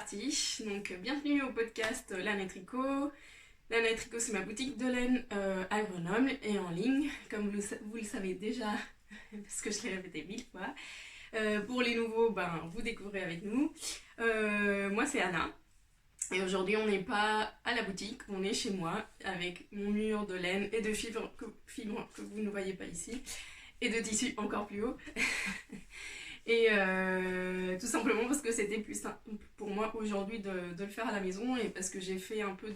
parti. Donc bienvenue au podcast Laine et Tricot. Laine et Tricot, c'est ma boutique de laine à Grenoble et en ligne, comme vous le savez déjà, parce que je l'ai répété 1000 fois. Pour les nouveaux, vous découvrez avec nous. Moi c'est Anna. Et aujourd'hui on n'est pas à la boutique, on est chez moi avec mon mur de laine et de fibres que vous ne voyez pas ici. Et de tissu encore plus haut. Et tout simplement parce que c'était plus simple pour moi aujourd'hui de le faire à la maison et parce que j'ai fait un peu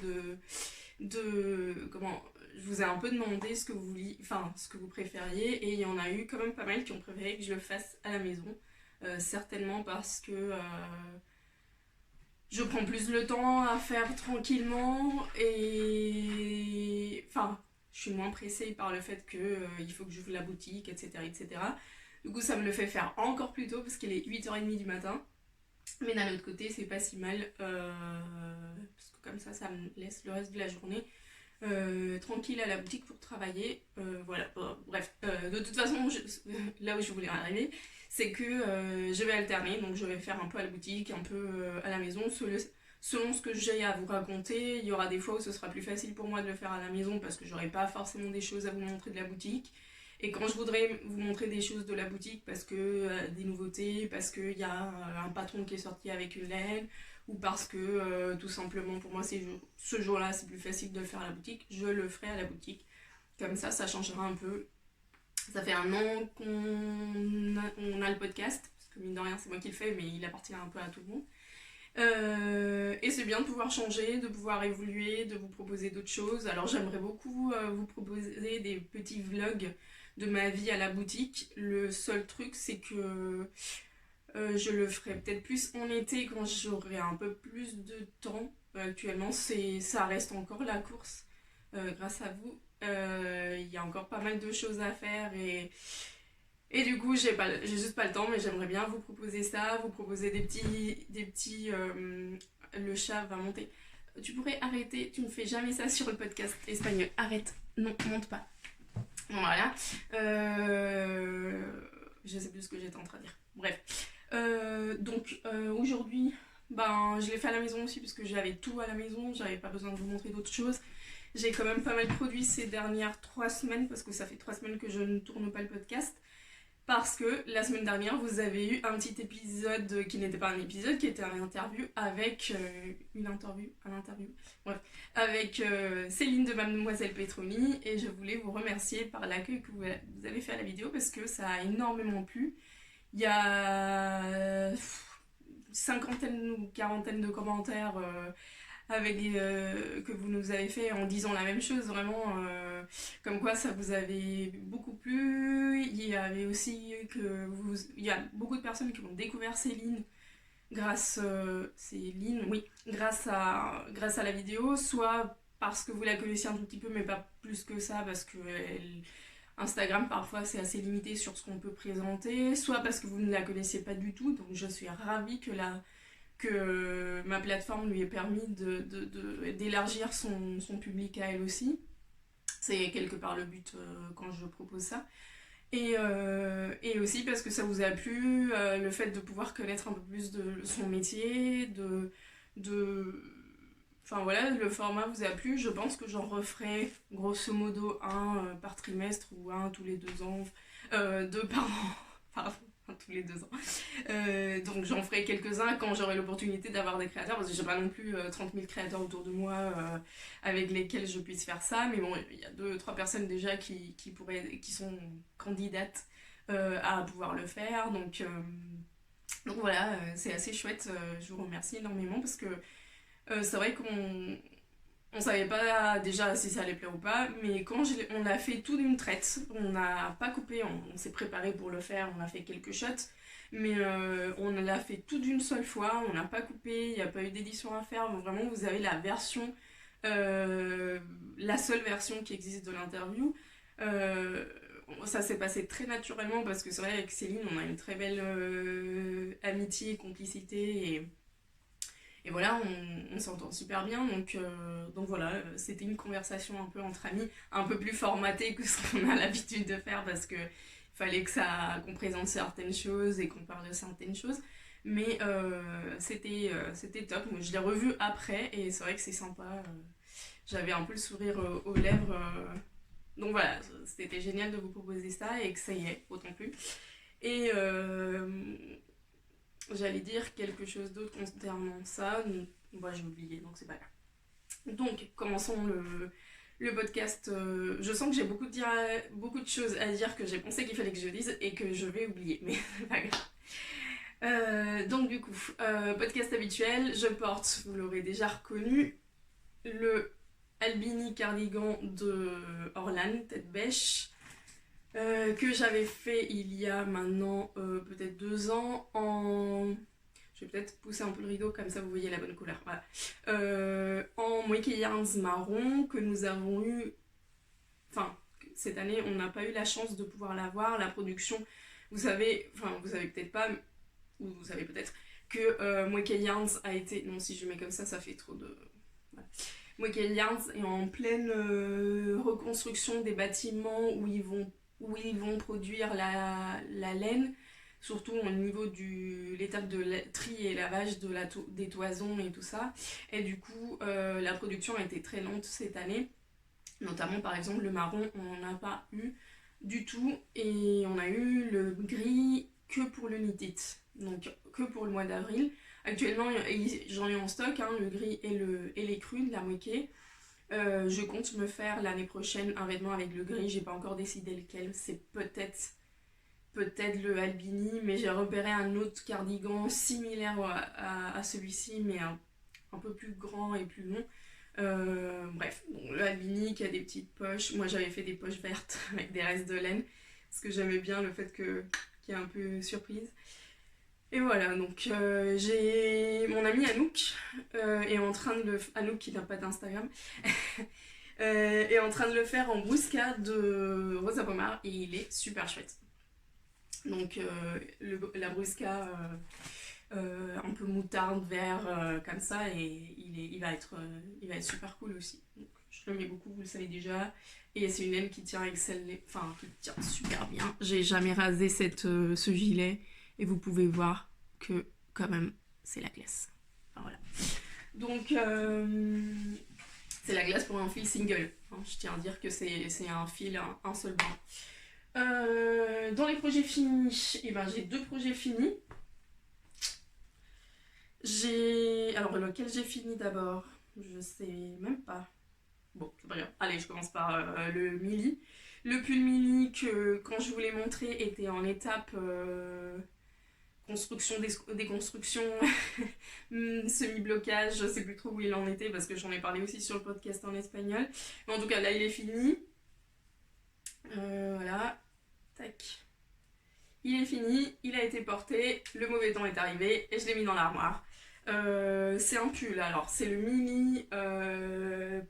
je vous ai un peu demandé ce que vous vouliez, enfin ce que vous préfériez, et il y en a eu quand même pas mal qui ont préféré que je le fasse à la maison, certainement parce que je prends plus le temps à faire tranquillement et enfin je suis moins pressée par le fait que il faut que j'ouvre la boutique, etc., etc. Du coup, ça me le fait faire encore plus tôt parce qu'il est 8h30 du matin. Mais d'un autre côté, c'est pas si mal parce que comme ça me laisse le reste de la journée tranquille à la boutique pour travailler. Voilà, bref. De toute façon, là où je voulais arriver, c'est que je vais alterner. Donc, je vais faire un peu à la boutique, un peu à la maison. Selon ce que j'ai à vous raconter, il y aura des fois où ce sera plus facile pour moi de le faire à la maison parce que j'aurai pas forcément des choses à vous montrer de la boutique. Et quand je voudrais vous montrer des choses de la boutique, parce que des nouveautés, parce qu'il y a un patron qui est sorti avec une laine, ou parce que tout simplement pour moi ce jour-là c'est plus facile de le faire à la boutique, je le ferai à la boutique. Comme ça changera un peu. Ça fait un an qu'on a le podcast, parce que mine de rien c'est moi qui le fais, mais il appartient un peu à tout le monde. Et c'est bien de pouvoir changer, de pouvoir évoluer, de vous proposer d'autres choses. Alors j'aimerais beaucoup vous proposer des petits vlogs de ma vie à la boutique. Le seul truc c'est que je le ferai peut-être plus en été quand j'aurai un peu plus de temps. Actuellement ça reste encore la course grâce à vous. Il y a encore pas mal de choses à faire et du coup j'ai juste pas le temps, mais j'aimerais bien vous proposer ça, vous proposer des petits le chat va monter. Tu pourrais arrêter, tu ne fais jamais ça sur le podcast espagnol. Arrête, non, monte pas. Voilà. Je sais plus ce que j'étais en train de dire. Bref. Donc aujourd'hui, je l'ai fait à la maison aussi parce que j'avais tout à la maison, j'avais pas besoin de vous montrer d'autres choses. J'ai quand même pas mal produit ces dernières 3 semaines parce que ça fait 3 semaines que je ne tourne pas le podcast. Parce que la semaine dernière, vous avez eu un petit épisode qui n'était pas un épisode, qui était une interview avec avec Céline de Mademoiselle Petroni, et je voulais vous remercier par l'accueil que vous avez fait à la vidéo parce que ça a énormément plu. Il y a cinquantaine ou quarantaine de commentaires que vous nous avez fait en disant la même chose, vraiment comme quoi ça vous avait beaucoup plu. Il y avait aussi il y a beaucoup de personnes qui ont découvert Céline grâce grâce à la vidéo, soit parce que vous la connaissiez un tout petit peu mais pas plus que ça parce que Instagram parfois c'est assez limité sur ce qu'on peut présenter, soit parce que vous ne la connaissiez pas du tout. Donc je suis ravie que ma plateforme lui ait permis d'élargir son public à elle aussi. C'est quelque part le but quand je propose ça. Et aussi parce que ça vous a plu, le fait de pouvoir connaître un peu plus de son métier, enfin voilà, le format vous a plu. Je pense que j'en referai grosso modo un par trimestre ou un tous les 2 ans, 2 par an, pardon. Tous les 2 ans. Donc j'en ferai quelques-uns quand j'aurai l'opportunité d'avoir des créateurs, parce que j'ai pas non plus 30 000 créateurs autour de moi avec lesquels je puisse faire ça, mais bon, il y a 2-3 personnes déjà qui sont candidates à pouvoir le faire, donc voilà, c'est assez chouette. Je vous remercie énormément parce que c'est vrai on savait pas déjà si ça allait plaire ou pas, mais quand on l'a fait tout d'une traite, on n'a pas coupé, on s'est préparé pour le faire, on a fait quelques shots, mais on l'a fait tout d'une seule fois, on n'a pas coupé, il n'y a pas eu d'édition à faire, vraiment vous avez la version, la seule version qui existe de l'interview. Ça s'est passé très naturellement parce que c'est vrai avec Céline on a une très belle amitié, complicité et voilà, on s'entend super bien, donc voilà, c'était une conversation un peu entre amis, un peu plus formatée que ce qu'on a l'habitude de faire parce que fallait qu'on présente certaines choses et qu'on parle de certaines choses. Mais c'était top. Moi, je l'ai revu après et c'est vrai que c'est sympa. J'avais un peu le sourire aux lèvres. Donc voilà, c'était génial de vous proposer ça et que ça y est, autant plus. Et j'allais dire quelque chose d'autre concernant ça. Bah, j'ai oublié, donc c'est pas grave. Donc, commençons le podcast. Je sens que j'ai beaucoup de choses à dire que j'ai pensé qu'il fallait que je dise et que je vais oublier, mais c'est pas grave. Donc du coup, podcast habituel, je porte, vous l'aurez déjà reconnu, le Albini cardigan de Orlan, tête bêche, que j'avais fait il y a maintenant peut-être 2 ans en... Je vais peut-être pousser un peu le rideau, comme ça vous voyez la bonne couleur. Voilà. En Moike Yarns marron, que nous avons eu... Enfin, cette année, on n'a pas eu la chance de pouvoir l'avoir. La production, vous savez peut-être pas, ou vous savez peut-être, que Moike Yarns a été... Non, si je mets comme ça fait trop de... Voilà. Moike Yarns est en pleine reconstruction des bâtiments où ils vont produire la laine, surtout au niveau de l'étape de tri et lavage des toisons et tout ça. Et du coup, la production a été très lente cette année. Notamment, par exemple, le marron, on n'en a pas eu du tout. Et on a eu le gris que pour le knit it, donc que pour le mois d'avril. Actuellement, j'en ai en stock, hein, le gris et les crus de la moquette. Je compte me faire l'année prochaine un vêtement avec le gris, j'ai pas encore décidé lequel, c'est peut-être le Albini, mais j'ai repéré un autre cardigan similaire à celui-ci, mais un peu plus grand et plus long. Bref, bon, le Albini qui a des petites poches, moi j'avais fait des poches vertes avec des restes de laine, parce que j'aimais bien le fait qu'il y ait un peu surprise. Et voilà, donc j'ai mon ami Anouk est en train de Anouk qui n'a pas d'Instagram est en train de le faire en Brusca de Rosa Pomar et il est super chouette. Donc la Brusca un peu moutarde, vert comme ça et il va être super cool aussi. Donc, je le mets beaucoup, vous le savez déjà. Et c'est une laine qui tient qui tient super bien. J'ai jamais rasé ce gilet. Et vous pouvez voir que, quand même, c'est la glace. Enfin, voilà. Donc, c'est la glace pour un fil single. Hein, je tiens à dire que c'est un fil, un seul brin. Dans les projets finis, j'ai 2 projets finis. Alors, lequel j'ai fini d'abord? Je sais même pas. Bon, c'est pas grave. Allez, je commence par le mili. Le pull mini que, quand je vous l'ai montré, était en étape... construction, déconstruction, semi-blocage, je sais plus trop où il en était parce que j'en ai parlé aussi sur le podcast en espagnol. Mais en tout cas, là, il est fini. Voilà. Tac. Il est fini, il a été porté, le mauvais temps est arrivé et je l'ai mis dans l'armoire. C'est un pull, alors c'est le mini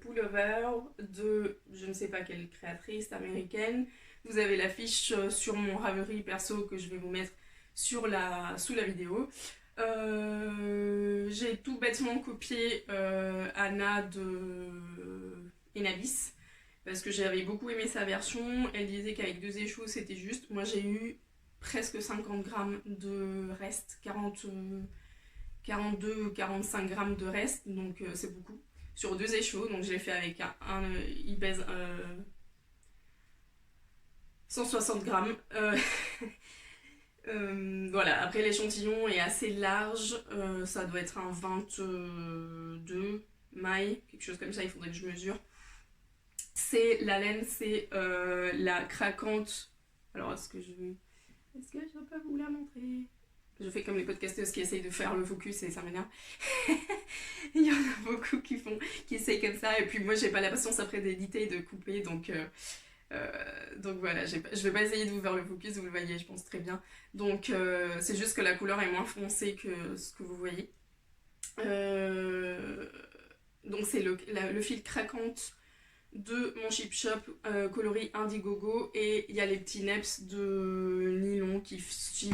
pullover de je ne sais pas quelle créatrice américaine. Vous avez l'affiche sur mon Ravelry perso que je vais vous mettre sous la vidéo. J'ai tout bêtement copié Anna de Enabis parce que j'avais beaucoup aimé sa version. Elle disait qu'avec 2 échos c'était juste. Moi j'ai eu presque 50 grammes de reste, 42 ou 45 grammes de reste, donc c'est beaucoup. Sur 2 échos, donc je l'ai fait avec il pèse 160 grammes. Voilà, après l'échantillon est assez large, ça doit être un 22 mailles, quelque chose comme ça, il faudrait que je mesure. La laine, c'est la craquante. Alors, est-ce que je vais pas vous la montrer? Je fais comme les podcasteuses qui essayent de faire le focus et ça m'énerve. Il y en a beaucoup qui essayent comme ça, et puis moi j'ai pas la patience après d'éditer et de couper, donc voilà, je vais pas essayer de vous faire le focus, vous le voyez, je pense très bien. Donc c'est juste que la couleur est moins foncée que ce que vous voyez. Donc c'est le fil craquante de mon Chip Shop coloris Indiegogo, et il y a les petits neps de nylon c'est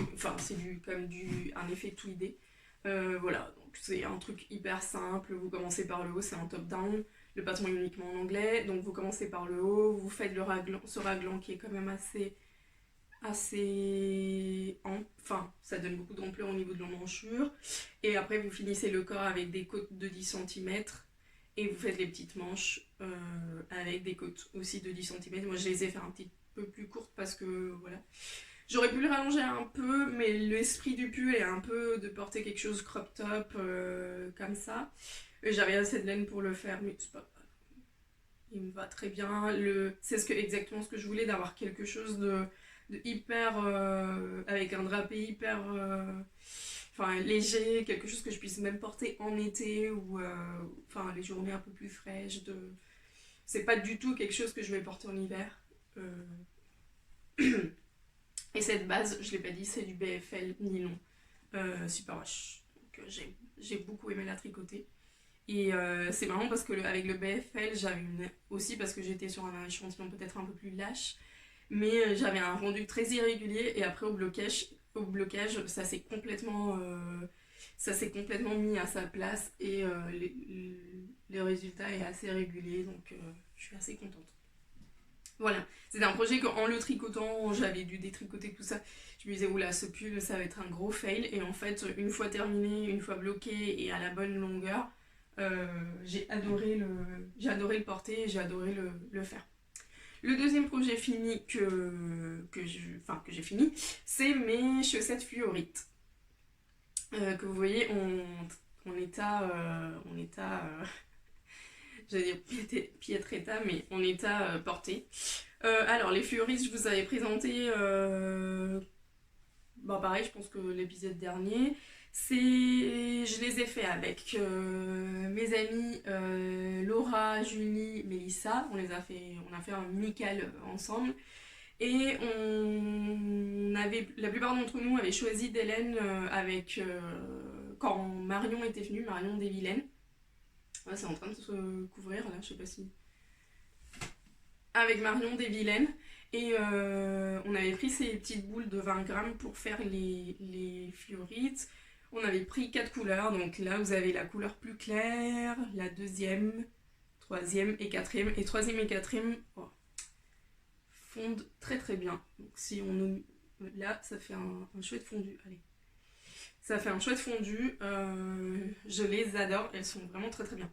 un effet tweedé. Voilà, donc c'est un truc hyper simple. Vous commencez par le haut, c'est un top down. Le patron est uniquement en anglais, donc vous commencez par le haut, vous faites ce raglan qui est quand même assez... Enfin, ça donne beaucoup d'ampleur au niveau de l'emmanchure. Et après, vous finissez le corps avec des côtes de 10 cm. Et vous faites les petites manches avec des côtes aussi de 10 cm. Moi, je les ai fait un petit peu plus courtes parce que, voilà. J'aurais pu le rallonger un peu, mais l'esprit du pull est un peu de porter quelque chose crop top, comme ça. Et j'avais assez de laine pour le faire, mais c'est pas grave. Il me va très bien. C'est exactement ce que je voulais, d'avoir quelque chose de hyper... avec un drapé hyper... enfin, léger, quelque chose que je puisse même porter en été ou enfin, les journées un peu plus fraîches. C'est pas du tout quelque chose que je vais porter en hiver. Et cette base, je l'ai pas dit, c'est du BFL nylon super wash. Donc j'ai beaucoup aimé la tricoter. Et c'est marrant parce que avec le BFL, j'avais aussi parce que j'étais sur un échantillon peut-être un peu plus lâche, mais j'avais un rendu très irrégulier et après au blocage ça s'est complètement mis à sa place et le résultat est assez régulier, donc je suis assez contente. Voilà, c'était un projet qu'en le tricotant, j'avais dû détricoter tout ça. Je me disais, oula, ce pull, ça va être un gros fail. Et en fait, une fois terminé, une fois bloqué et à la bonne longueur, euh, j'ai adoré le porter et j'ai adoré le faire. Le deuxième projet fini que j'ai fini, c'est mes chaussettes fluorites. Que vous voyez, on est à j'allais dire Pietretta, mais on est à portée. Alors, les fluoristes, je vous avais présenté, bon, pareil, je pense que l'épisode dernier, je les ai fait avec mes amies Laura, Julie, Mélissa. On a fait un mini-cal ensemble. Et la plupart d'entre nous avaient choisi d'Hélène quand Marion était venue, Marion Desvilaines. Ouais, c'est en train de se couvrir là, je sais pas si. Avec Marion Desvilaines. Et on avait pris ces petites boules de 20 grammes pour faire les fluorites. On avait pris 4 couleurs. Donc là, vous avez la couleur plus claire, la deuxième, troisième et quatrième. Et troisième et quatrième fondent très très bien. Donc si on. Là, ça fait un chouette fondu. Allez. Ça fait un chouette fondu. Je les adore. Elles sont vraiment très très bien.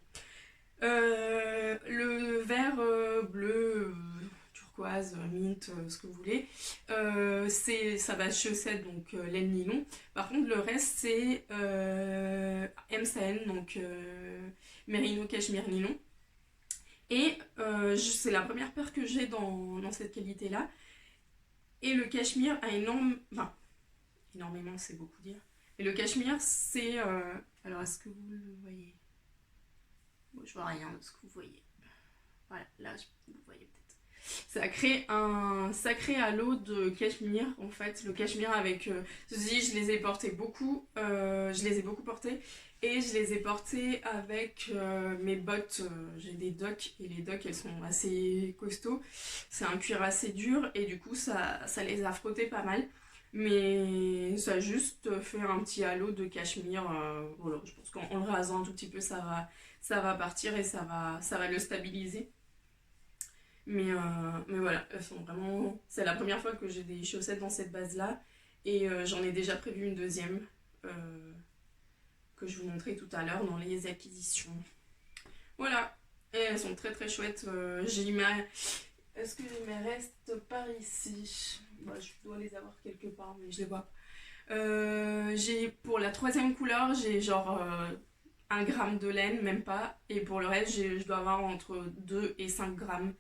Le vert bleu, turquoise, mint, ce que vous voulez, ça va chaussette, donc laine nylon. Par contre, le reste, c'est MCN, donc Merino Cashmere Nylon. Et c'est la première paire que j'ai dans cette qualité-là. Et le cachemire a enfin, énormément, c'est beaucoup dire. Et le cachemire, c'est... alors, est-ce que vous le voyez? Bon, je vois rien de ce que vous voyez. Voilà, là, vous voyez peut-être. Ça crée un sacré halo de cachemire, en fait. Le cachemire avec... ceci, je les ai portés beaucoup. Je les ai beaucoup portés. Et je les ai portés avec mes bottes. J'ai des docks. Et les docks, elles sont assez costauds. C'est un cuir assez dur. Et du coup, ça les a frottés pas mal. Mais ça a juste fait un petit halo de cachemire. Voilà, je pense qu'en le rasant un tout petit peu, ça va partir et ça va le stabiliser. Mais voilà, elles sont vraiment... C'est la première fois que j'ai des chaussettes dans cette base-là. Et j'en ai déjà prévu une deuxième que je vous montrais tout à l'heure dans les acquisitions. Voilà, et elles sont très très chouettes. Est-ce que j'ai mes restes par ici? Bah, je dois les avoir quelque part, mais je les vois. Pour la troisième couleur, j'ai genre 1 gramme de laine, même pas. Et pour le reste, je dois avoir entre 2 et 5 grammes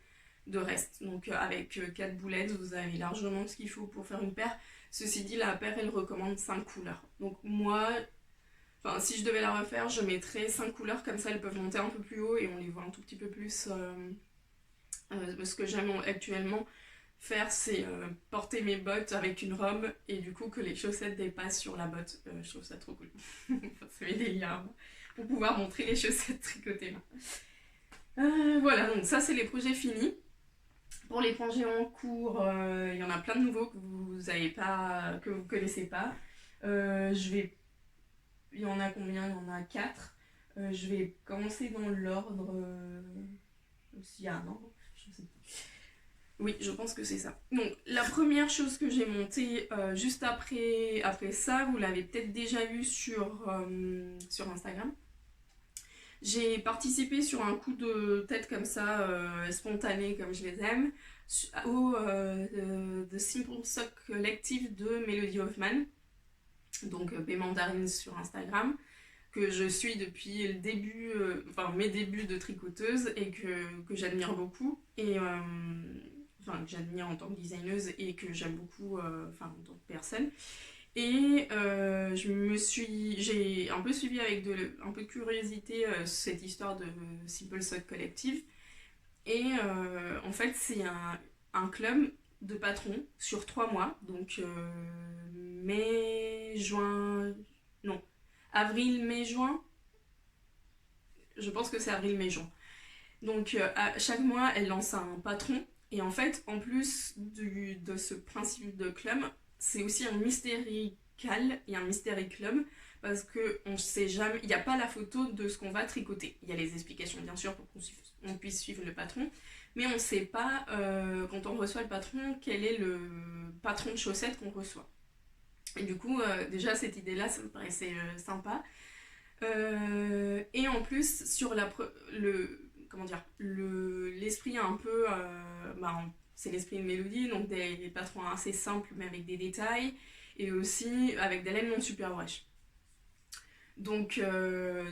de reste. Donc avec 4 boulettes, vous avez largement ce qu'il faut pour faire une paire. Ceci dit, la paire, elle recommande 5 couleurs. Donc moi, si je devais la refaire, je mettrais 5 couleurs, comme ça elles peuvent monter un peu plus haut et on les voit un tout petit peu plus. Ce que j'aime actuellement faire, c'est porter mes bottes avec une robe et du coup que les chaussettes dépassent sur la botte. Je trouve ça trop cool. C'est mes délires pour pouvoir montrer les chaussettes tricotées là. Voilà, donc ça c'est les projets finis. Pour les projets en cours, il y en a plein de nouveaux que vous avez pas, que vous connaissez pas. Il y en a combien? Il y en a 4. Je vais commencer dans l'ordre. S'il y a un ordre, je sais pas. Oui, je pense que c'est ça. Donc, la première chose que j'ai montée juste après ça, vous l'avez peut-être déjà vu sur Instagram. J'ai participé sur un coup de tête comme ça, spontané comme je les aime, au The Simple Sock Collective de Melody Hoffman, donc Mandarine sur Instagram, que je suis depuis le début, enfin mes débuts de tricoteuse et que j'admire beaucoup. Et enfin, que j'admire en tant que designeuse et que j'aime beaucoup enfin, en tant que personne. Et j'ai un peu suivi avec un peu de curiosité cette histoire de Simple Sock Collective. Et en fait, c'est un club de patrons sur 3 mois. Donc mai, juin, non, avril, mai, juin. Je pense que c'est avril, mai, juin. Donc à chaque mois, elle lance un patron. Et en fait, en plus de ce principe de club, c'est aussi un mystérical et un mystery club parce que on sait jamais, il n'y a pas la photo de ce qu'on va tricoter. Il y a les explications bien sûr pour qu'on puisse suivre le patron, mais on ne sait pas quand on reçoit le patron quel est le patron de chaussettes qu'on reçoit. Et du coup, déjà cette idée-là, ça me paraissait sympa. Et en plus, sur comment dire, l'esprit un peu, c'est l'esprit de Mélodie, donc des patrons assez simples mais avec des détails, et aussi avec des laines non super brèches. Donc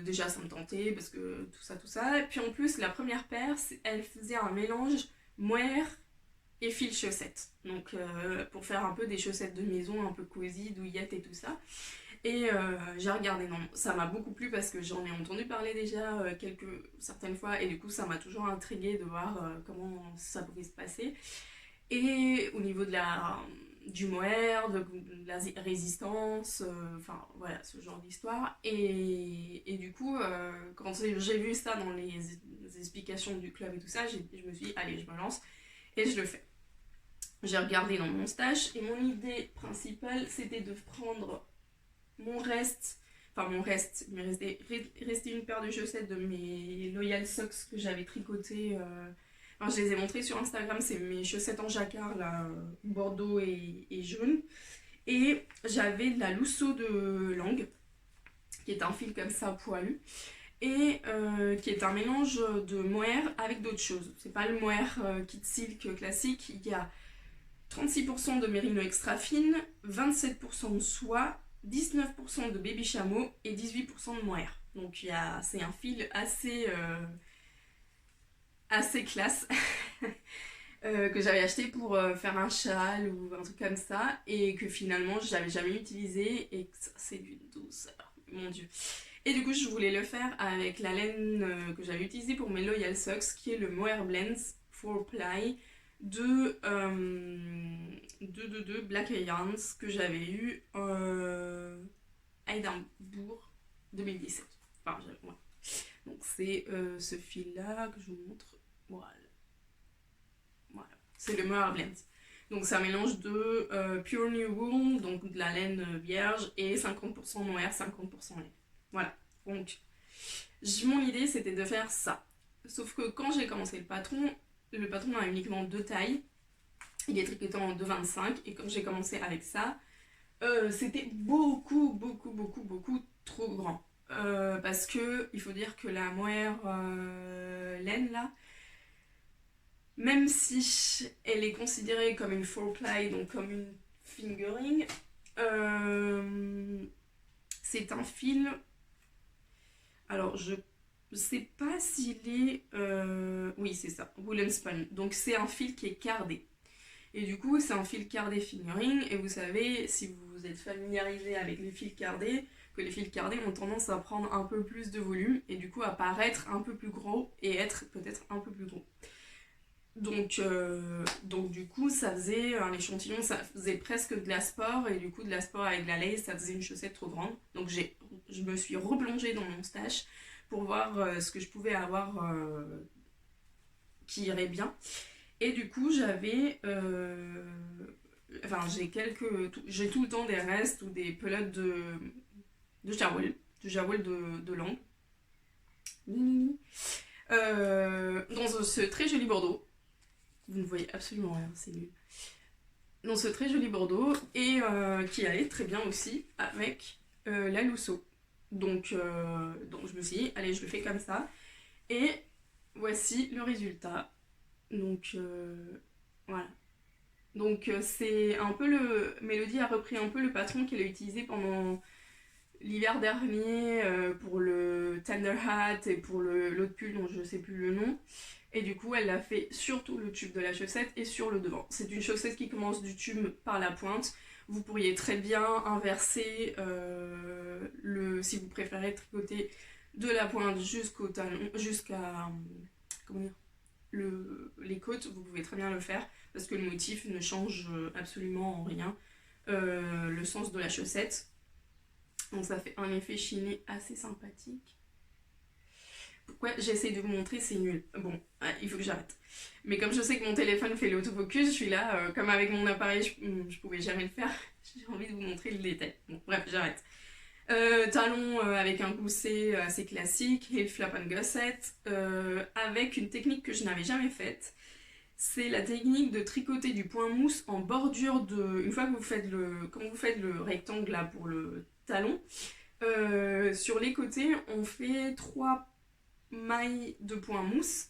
déjà ça me tentait parce que tout ça. Et puis en plus la première paire, elle faisait un mélange mohair et fil chaussette. Donc pour faire un peu des chaussettes de maison, un peu cosy, douillettes et tout ça. Et j'ai regardé, non, ça m'a beaucoup plu parce que j'en ai entendu parler déjà certaines fois et du coup ça m'a toujours intriguée de voir comment ça pouvait se passer. Et au niveau du mohair, de la résistance, enfin voilà, ce genre d'histoire. Et du coup, quand j'ai vu ça dans les explications du club et tout ça, je me suis dit, allez, je me lance et je le fais. J'ai regardé dans mon stage et mon idée principale, c'était de prendre il me restait une paire de chaussettes de mes Loyal Socks que j'avais tricotées. Enfin, je les ai montrées sur Instagram, c'est mes chaussettes en jacquard, là, bordeaux et jaune. Et j'avais de la Lousseau de Langue, qui est un fil comme ça poilu, et qui est un mélange de mohair avec d'autres choses. C'est pas le mohair kit silk classique, il y a 36% de mérino extra fine, 27% de soie, 19% de baby chameau et 18% de mohair. Donc c'est un fil assez classe que j'avais acheté pour faire un châle ou un truc comme ça et que finalement j'avais jamais utilisé et que c'est d'une douceur, mon dieu. Et du coup je voulais le faire avec la laine que j'avais utilisée pour mes Loyal Socks qui est le Mohair Blends 4-ply de Black Yarns que j'avais eu à Édimbourg 2017. Enfin, ouais. Donc c'est ce fil là que je vous montre. Voilà. C'est le Mohair Blend. Donc c'est un mélange de Pure New Wool, donc de la laine vierge, et 50% mohair, 50% laine. Voilà. Donc mon idée c'était de faire ça. Sauf que quand j'ai commencé le patron a uniquement 2 tailles. Il est tricoté en 2,25 et quand j'ai commencé avec ça, c'était beaucoup trop grand. Parce que il faut dire que la mohair laine là, même si elle est considérée comme une 4-ply, donc comme une fingering, c'est un fil. Alors je sais pas s'il est. Oui, c'est ça, Woolen Spun. Donc c'est un fil qui est cardé. Et du coup, c'est un fil cardé fingering. Et vous savez, si vous êtes familiarisé avec les fils cardés, que les fils cardés ont tendance à prendre un peu plus de volume et du coup à paraître un peu plus gros et être peut-être un peu plus gros. Donc du coup, ça faisait un échantillon, ça faisait presque de la sport et du coup, de la sport avec de la lace, ça faisait une chaussette trop grande. Donc je me suis replongée dans mon stash pour voir ce que je pouvais avoir qui irait bien. Et du coup, j'ai tout le temps des restes ou des pelotes de jarwell, de langue. Dans ce très joli bordeaux. vous ne voyez absolument rien, c'est nul. Dans ce très joli bordeaux et qui allait très bien aussi avec la Lousseau. Donc je me suis dit, allez, je le fais comme ça. Et voici le résultat. Donc voilà. Donc c'est un peu le... Mélodie a repris un peu le patron qu'elle a utilisé pendant l'hiver dernier pour le Thunder Hat et pour l'autre pull dont je sais plus le nom. Et du coup, elle a fait surtout le tube de la chaussette et sur le devant. C'est une chaussette qui commence du tube par la pointe. Vous pourriez très bien inverser si vous préférez tricoter de la pointe jusqu'au talon, jusqu'à comment dire, les côtes. Vous pouvez très bien le faire parce que le motif ne change absolument en rien le sens de la chaussette. Donc ça fait un effet chiné assez sympathique. Pourquoi j'essaie de vous montrer, c'est nul. Bon, il faut que j'arrête. Mais comme je sais que mon téléphone fait l'autofocus, je suis là, comme avec mon appareil, je pouvais jamais le faire. J'ai envie de vous montrer le détail. Bon, bref, j'arrête. Talon avec un gousset assez classique, heel flap and gusset, avec une technique que je n'avais jamais faite. C'est la technique de tricoter du point mousse en bordure de... Une fois que vous faites comme vous faites le rectangle là pour le talon, sur les côtés, on fait 3 mailles de point mousse.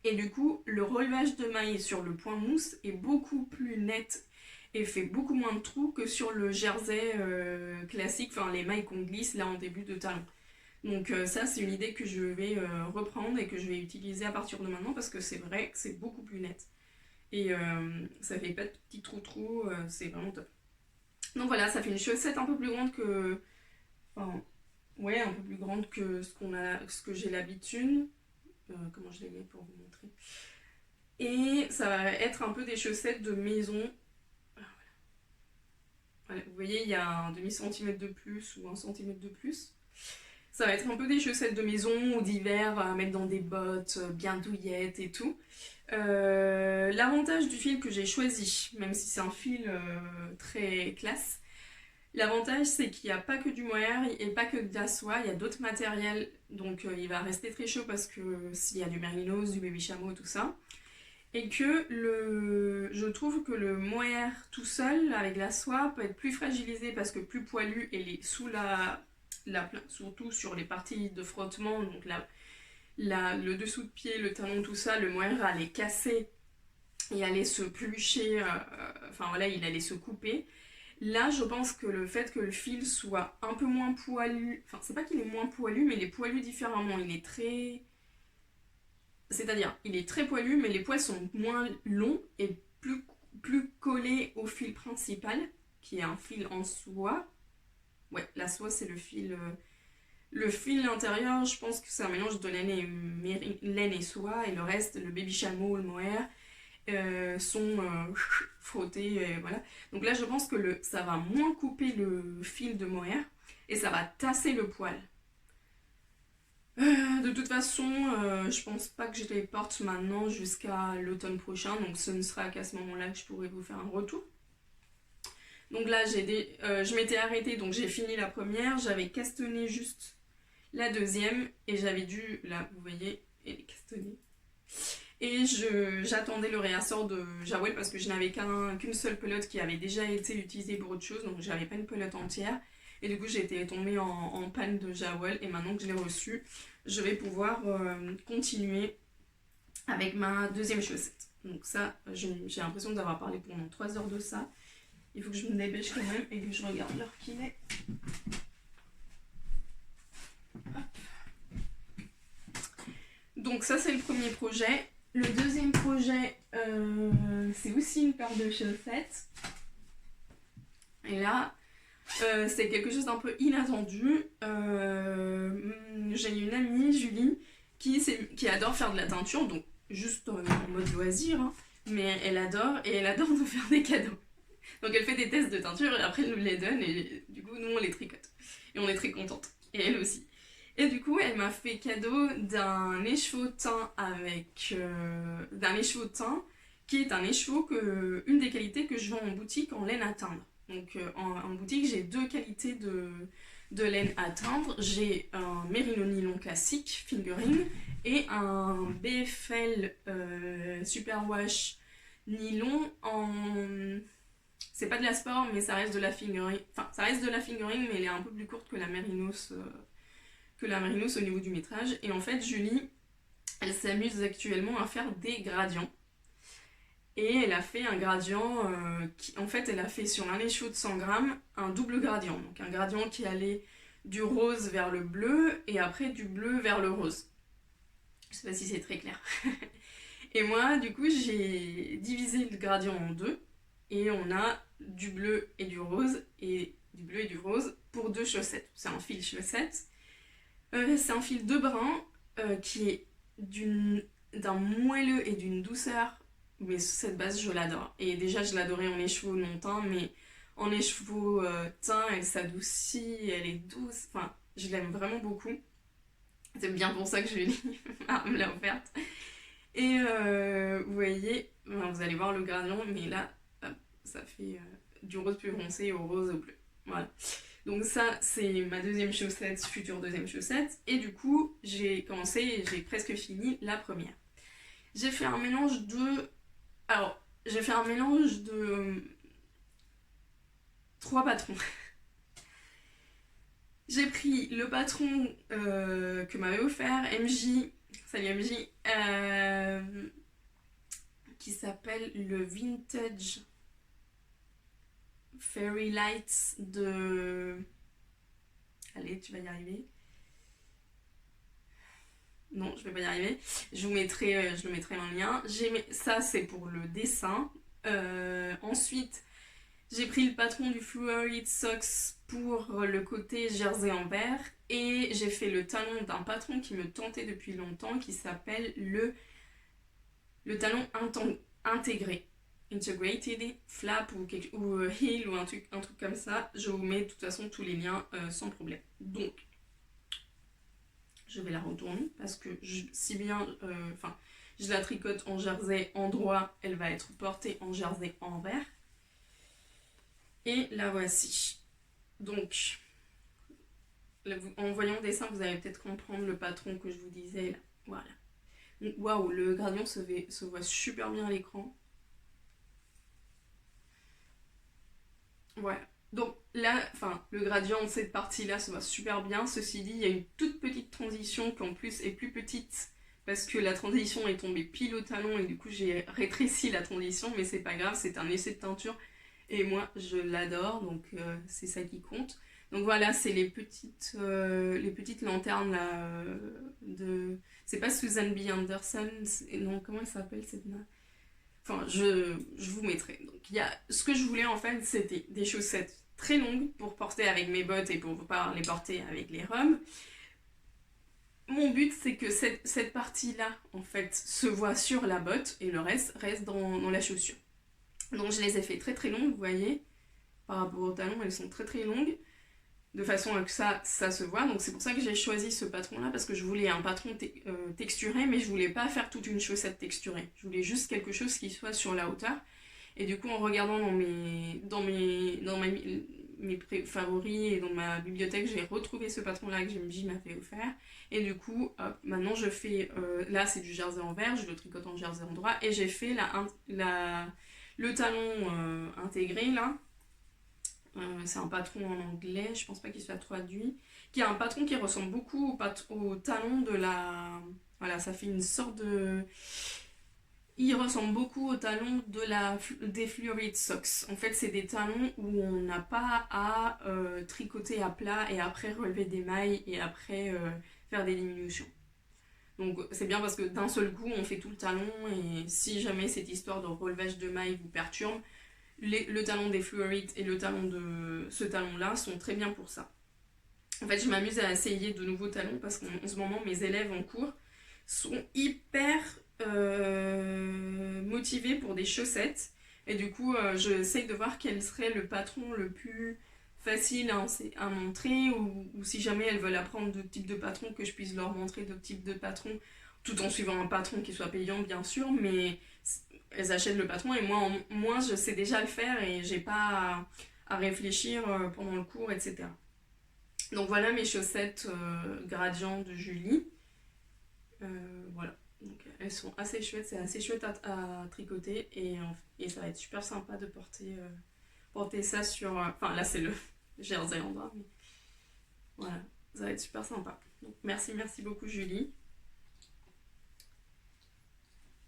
Et du coup, le relevage de mailles sur le point mousse est beaucoup plus net et fait beaucoup moins de trous que sur le jersey classique, enfin les mailles qu'on glisse là en début de talon. Donc ça, c'est une idée que je vais reprendre et que je vais utiliser à partir de maintenant parce que c'est vrai que c'est beaucoup plus net. Et ça fait pas de petits trous, c'est vraiment top. Donc voilà, ça fait une chaussette un peu plus grande que... Enfin, ouais, un peu plus grande que ce que j'ai l'habitude. Comment je l'ai mis pour vous montrer. Et ça va être un peu des chaussettes de maison. Voilà, vous voyez, il y a un demi-centimètre de plus ou 1 centimètre de plus. Ça va être un peu des chaussettes de maison ou d'hiver à mettre dans des bottes bien douillettes et tout. L'avantage du fil que j'ai choisi, même si c'est un fil très classe, l'avantage c'est qu'il n'y a pas que du mohair et pas que de la soie, il y a d'autres matériels, donc il va rester très chaud parce que s'il y a du mérinos, du baby chameau, tout ça. Et que je trouve que le mohair tout seul avec la soie peut être plus fragilisé parce que plus poilu et sous surtout sur les parties de frottement, donc le dessous de pied, le talon, tout ça, le mohair allait casser et allait se plucher, enfin voilà, il allait se couper. Là, je pense que le fait que le fil soit un peu moins poilu, enfin c'est pas qu'il est moins poilu, mais il est poilu différemment, il est très... C'est-à-dire, il est très poilu, mais les poils sont moins longs et plus collés au fil principal, qui est un fil en soie. Ouais, la soie, c'est le fil... Le fil intérieur, je pense que c'est un mélange de laine et soie, et le reste, le baby chameau, le mohair, sont frottés, et voilà. Donc là, je pense que ça va moins couper le fil de mohair, et ça va tasser le poil. De toute façon, je pense pas que je les porte maintenant jusqu'à l'automne prochain, donc ce ne sera qu'à ce moment-là que je pourrai vous faire un retour. Donc là, je m'étais arrêtée, donc j'ai fini la première, j'avais castonné juste la deuxième, et j'avais dû, là, vous voyez, elle est castonnée. Et j'attendais le réassort de Jawel parce que je n'avais qu'une seule pelote qui avait déjà été utilisée pour autre chose, donc j'avais pas une pelote entière. Et du coup, j'étais tombée en panne de Jawel, et maintenant que je l'ai reçue, je vais pouvoir continuer avec ma deuxième chaussette. Donc ça, j'ai l'impression d'avoir parlé pendant 3 heures de ça. Il faut que je me dépêche quand même et que je regarde l'heure qu'il est. Hop. Donc ça, c'est le premier projet. Le deuxième projet, c'est aussi une paire de chaussettes. Et là, c'est quelque chose d'un peu inattendu. J'ai une amie, Julie, qui adore faire de la teinture, donc juste en mode loisir, hein, mais elle adore nous faire des cadeaux. Donc elle fait des tests de teinture et après elle nous les donne et du coup nous on les tricote. Et on est très contente. Et elle aussi. Et du coup elle m'a fait cadeau d'un écheveau teint d'un écheveau teint qui est un écheveau une des qualités que je vends en boutique en laine à teindre. Donc en boutique j'ai 2 qualités de laine à teindre, j'ai un Merino nylon classique, fingering, et un BFL Superwash nylon en... C'est pas de la sport, mais ça reste de la fingering. Enfin, ça reste de la fingering, mais elle est un peu plus courte que la Mérinos au niveau du métrage. Et en fait, Julie, elle s'amuse actuellement à faire des gradients. Et elle a fait un gradient en fait, elle a fait sur un écheveau de 100 grammes un double gradient. Donc un gradient qui allait du rose vers le bleu et après du bleu vers le rose. Je sais pas si c'est très clair. Et moi, du coup, j'ai divisé le gradient en deux. Et on a du bleu et du rose pour 2 chaussettes. C'est un fil chaussette. C'est un fil de brun qui est d'un moelleux et d'une douceur. Mais cette base, je l'adore. Et déjà, je l'adorais en écheveau non teint, mais en écheveau teint, elle s'adoucit, elle est douce. Enfin, je l'aime vraiment beaucoup. C'est bien pour ça que Julie me l'a offerte. Et vous voyez, vous allez voir le gradient, mais là, ça fait du rose plus foncé au rose au bleu. Voilà. Donc ça, c'est ma deuxième chaussette, future deuxième chaussette. Et du coup, j'ai commencé et j'ai presque fini la première. J'ai fait un mélange de... Alors, j'ai fait un mélange de 3 patrons. J'ai pris le patron que m'avait offert MJ, salut MJ, qui s'appelle le Vintage Fairy Lights de... Allez, tu vas y arriver. Non, je vais pas y arriver. Je le mettrai en lien. Ça, c'est pour le dessin. Ensuite, j'ai pris le patron du Fluorite Socks pour le côté jersey en vert. Et j'ai fait le talon d'un patron qui me tentait depuis longtemps, qui s'appelle le talon intégré. Integrated flap ou heel ou un truc comme ça. Je vous mets de toute façon tous les liens sans problème. Donc, je vais la retourner parce que si bien, je la tricote en jersey en droit, elle va être portée en jersey envers. Et la voici. Donc, en voyant le dessin, vous allez peut-être comprendre le patron que je vous disais là. Voilà. Donc, waouh, le gradient se voit super bien à l'écran. Voilà. Donc là, le gradient de cette partie-là se voit super bien. Ceci dit, il y a une toute petite transition qui en plus est plus petite parce que la transition est tombée pile au talon et du coup j'ai rétréci la transition, mais c'est pas grave, c'est un essai de teinture et moi je l'adore, donc c'est ça qui compte. Donc voilà, c'est les petites lanternes là de... C'est pas Susan B. Anderson, non, comment elle s'appelle cette... Enfin, je vous mettrai. Donc, ce que je voulais en fait, c'était des chaussettes très longues pour porter avec mes bottes et pour pas les porter avec les rhums. Mon but, c'est que cette partie-là, en fait, se voit sur la botte et le reste dans la chaussure. Donc, je les ai fait très très longues, vous voyez. Par rapport aux talons, elles sont très très longues. De façon à que ça se voit. Donc c'est pour ça que j'ai choisi ce patron là, parce que je voulais un patron texturé, mais je voulais pas faire toute une chaussette texturée. Je voulais juste quelque chose qui soit sur la hauteur. Et du coup, en regardant dans mes favoris et dans ma bibliothèque, j'ai retrouvé ce patron là que MJ m'a fait offert. Et du coup, hop, maintenant je fais, là c'est du jersey en vert, je le tricote en jersey en droit, et j'ai fait le talon intégré là. C'est un patron en anglais, je pense pas qu'il soit traduit, qui a un patron qui ressemble beaucoup au talon de la... Voilà, ça fait une sorte de... Il ressemble beaucoup au talon des Fluorite Socks. En fait, c'est des talons où on n'a pas à tricoter à plat et après relever des mailles et après faire des diminutions. Donc c'est bien parce que d'un seul coup, on fait tout le talon et si jamais cette histoire de relevage de mailles vous perturbe, le talon des Fluorite et le talon de ce talon-là sont très bien pour ça. En fait, je m'amuse à essayer de nouveaux talons parce qu'en ce moment, mes élèves en cours sont hyper motivés pour des chaussettes. Et du coup, j'essaye de voir quel serait le patron le plus facile à montrer ou si jamais elles veulent apprendre d'autres types de patrons, que je puisse leur montrer d'autres types de patrons tout en suivant un patron qui soit payant, bien sûr, mais... Elles achètent le patron et moi je sais déjà le faire et j'ai pas à réfléchir pendant le cours, etc. Donc voilà mes chaussettes gradient de Julie. Voilà, donc elles sont assez chouettes, c'est assez chouette à tricoter et ça va être super sympa de porter ça sur... Enfin là c'est le jersey en drap, mais voilà, ça va être super sympa. Donc merci beaucoup Julie.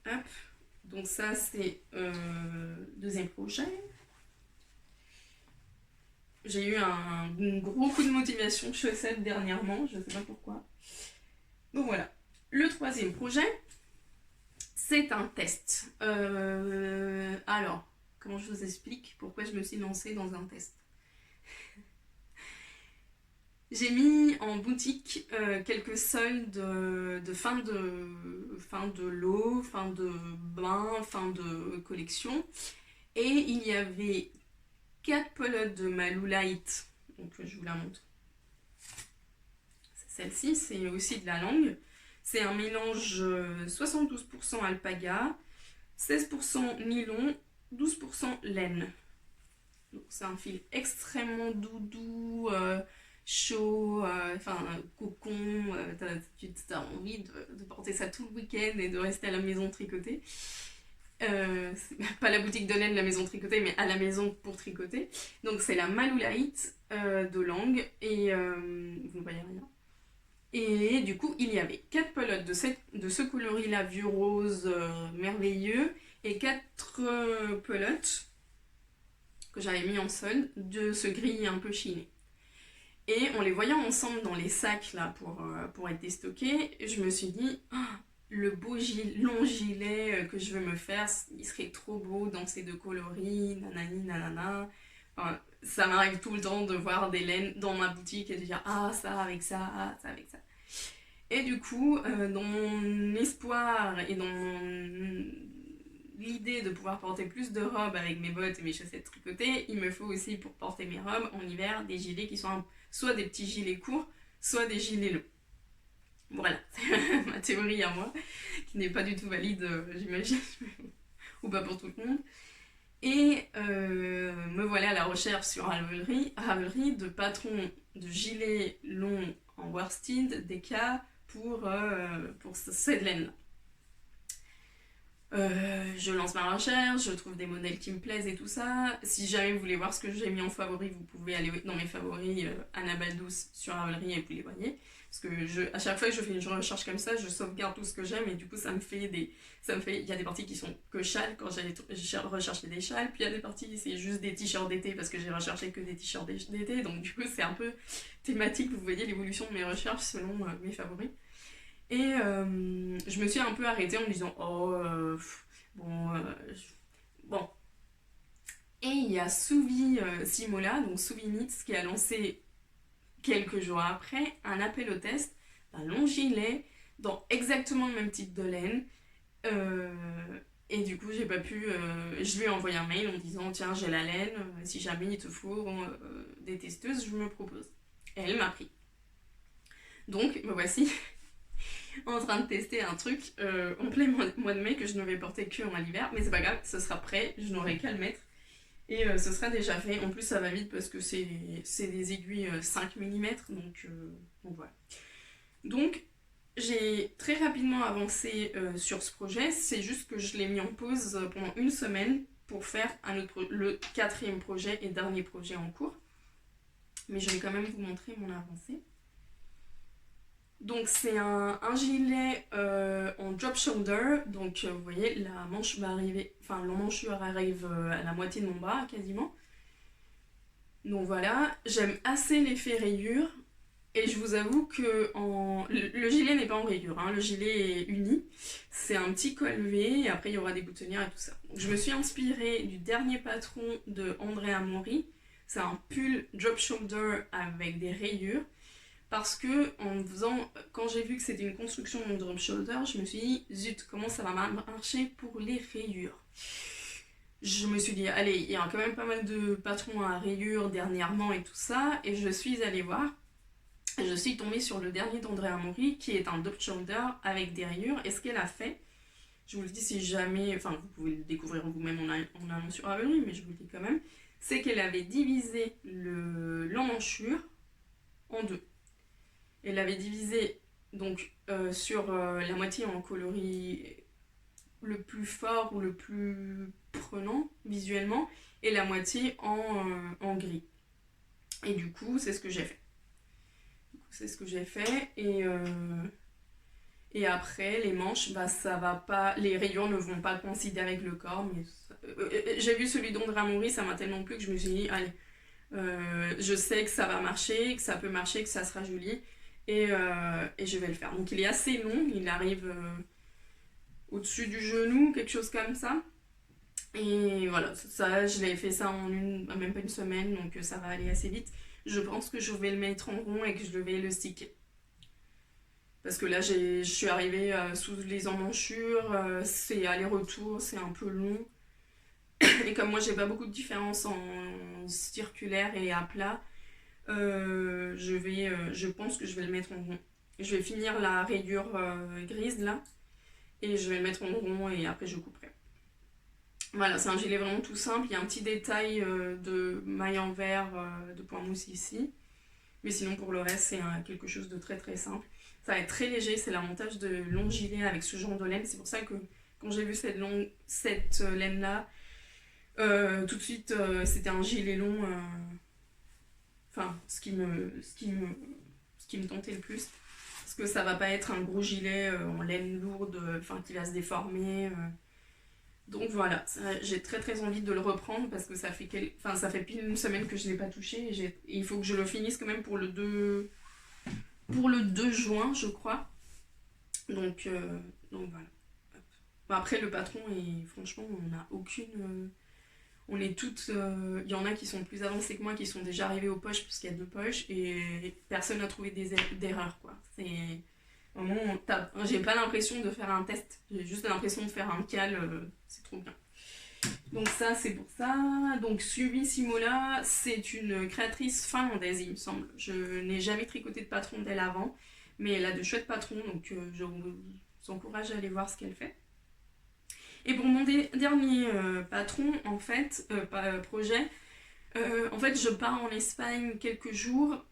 Hop, donc ça c'est deuxième projet. J'ai eu un gros coup de motivation chaussette dernièrement, je sais pas pourquoi. Donc voilà. Le troisième projet, c'est un test. Alors, comment je vous explique pourquoi je me suis lancée dans un test? J'ai mis en boutique quelques soldes de fin de lot, fin de bain, fin de collection. Et il y avait 4 pelotes de Malou Light. Donc je vous la montre. C'est celle-ci, c'est aussi de la langue. C'est un mélange 72% alpaga, 16% nylon, 12% laine. Donc c'est un fil extrêmement doudou, chaud, cocon. Tu as envie de porter ça tout le week-end et de rester à la maison tricoter. Pas la boutique de laine, la maison tricotée, mais à la maison pour tricoter. Donc c'est la Malou Light de langue et vous ne voyez rien. Et du coup, il y avait 4 pelotes de ce coloris-là, vieux rose merveilleux, et 4 pelotes que j'avais mis en solde de ce gris un peu chiné. Et en les voyant ensemble dans les sacs là pour être déstockés, je me suis dit, oh, le beau long gilet que je veux me faire, il serait trop beau dans ces 2 coloris, nanani nanana. Enfin, ça m'arrive tout le temps de voir des laines dans ma boutique et de dire ah ça avec ça, ah ça avec ça. Et du coup, dans mon espoir et dans l'idée de pouvoir porter plus de robes avec mes bottes et mes chaussettes tricotées, il me faut aussi pour porter mes robes en hiver des gilets qui sont soit des petits gilets courts, soit des gilets longs. Voilà, c'est ma théorie à moi, qui n'est pas du tout valide, j'imagine, ou pas pour tout le monde. Et me voilà à la recherche sur Ravelry de patrons de gilets longs en worsted, des cas pour cette laine-là. Je lance ma recherche, je trouve des modèles qui me plaisent et tout ça. Si jamais vous voulez voir ce que j'ai mis en favori, vous pouvez aller dans mes favoris Anna Baldous sur Ravelry et vous les voyez. Parce que à chaque fois que je fais une recherche comme ça, je sauvegarde tout ce que j'aime et du coup il y a des parties qui sont que châles quand j'ai recherché des châles, puis il y a des parties c'est juste des t-shirts d'été parce que j'ai recherché que des t-shirts d'été, donc du coup c'est un peu thématique, vous voyez l'évolution de mes recherches selon mes favoris. Et je me suis un peu arrêtée en me disant bon. Et il y a Souvi Simola, donc Souvi Knits, qui a lancé quelques jours après un appel au test d'un long gilet dans exactement le même type de laine. Et du coup, j'ai pas pu. Je lui ai envoyé un mail en disant tiens, j'ai la laine, si jamais il te faut des testeuses, je me propose. Et elle m'a pris. Donc, me voici en train de tester un truc en plein mois de mai que je ne vais porter que en hiver, mais c'est pas grave, ce sera prêt, je n'aurai qu'à le mettre. Et ce sera déjà fait. En plus, ça va vite parce que c'est des aiguilles 5 mm. Donc voilà. Donc, j'ai très rapidement avancé sur ce projet. C'est juste que je l'ai mis en pause pendant une semaine pour faire le 4e projet et dernier projet en cours. Mais je vais quand même vous montrer mon avancée. Donc, c'est un gilet en drop shoulder. Donc, vous voyez, la manche va arriver, enfin, l'emmanchure arrive à la moitié de mon bras quasiment. Donc voilà, j'aime assez l'effet rayure. Et je vous avoue que le gilet n'est pas en rayure, hein. Le gilet est uni. C'est un petit col V et après il y aura des boutonnières et tout ça. Donc, je me suis inspirée du dernier patron de Andrea Mori. C'est un pull drop shoulder avec des rayures. Parce que quand j'ai vu que c'était une construction en drop shoulder, je me suis dit, zut, comment ça va marcher pour les rayures? Je me suis dit, allez, il y a quand même pas mal de patrons à rayures dernièrement et tout ça, et je suis allée voir, et je suis tombée sur le dernier d'Andrea Mori, qui est un drop shoulder avec des rayures, et ce qu'elle a fait, je vous le dis si jamais, enfin vous pouvez le découvrir vous-même en allant sur Ravelry, mais je vous le dis quand même, c'est qu'elle avait divisé l'emmanchure en deux. Elle l'avait divisé donc sur la moitié en coloris le plus fort ou le plus prenant visuellement et la moitié en gris. Et du coup, c'est ce que j'ai fait. Et après, les manches, bah, ça va pas, les rayures ne vont pas coïncider avec le corps. Mais j'ai vu celui d'André Amoury, ça m'a tellement plu que je me suis dit, allez, je sais que ça va marcher, que ça peut marcher, que ça sera joli. Et je vais le faire. Donc il est assez long, il arrive au-dessus du genou, quelque chose comme ça. Et voilà, ça, je l'ai fait ça en même pas une semaine, donc ça va aller assez vite. Je pense que je vais le mettre en rond et que je vais le sticker. Parce que là, je suis arrivée sous les emmanchures, c'est aller-retour, c'est un peu long. Et comme moi, j'ai pas beaucoup de différence en circulaire et à plat, je pense que je vais le mettre en rond. Je vais finir la rayure grise là, et je vais le mettre en rond et après je couperai. Voilà, c'est un gilet vraiment tout simple. Il y a un petit détail de maille en verre de point mousse ici. Mais sinon, pour le reste, c'est quelque chose de très très simple. Ça va être très léger, c'est l'avantage de longs gilets avec ce genre de laine. C'est pour ça que quand j'ai vu cette laine-là, tout de suite, c'était un gilet long. Enfin, ce qui me tentait le plus. Parce que ça va pas être un gros gilet en laine lourde, qui va se déformer. Donc voilà, j'ai très très envie de le reprendre parce que ça fait pile une semaine que je ne l'ai pas touché et il faut que je le finisse quand même pour le 2 juin, je crois. Donc voilà. Bon, après le patron, et franchement, on n'a aucune... on est toutes... Il y en a qui sont plus avancées que moi, qui sont déjà arrivées aux poches parce qu'il y a 2 poches et personne n'a trouvé d'erreurs, quoi. C'est... Vraiment, j'ai pas l'impression de faire un test, j'ai juste l'impression de faire un cal, c'est trop bien. Donc ça, c'est pour ça. Donc Suvi Simola, c'est une créatrice finlandaise, il me semble. Je n'ai jamais tricoté de patron d'elle avant, mais elle a de chouettes patrons, donc je vous encourage à aller voir ce qu'elle fait. Et pour mon dernier patron, en fait, projet, en fait, je pars en Espagne quelques jours,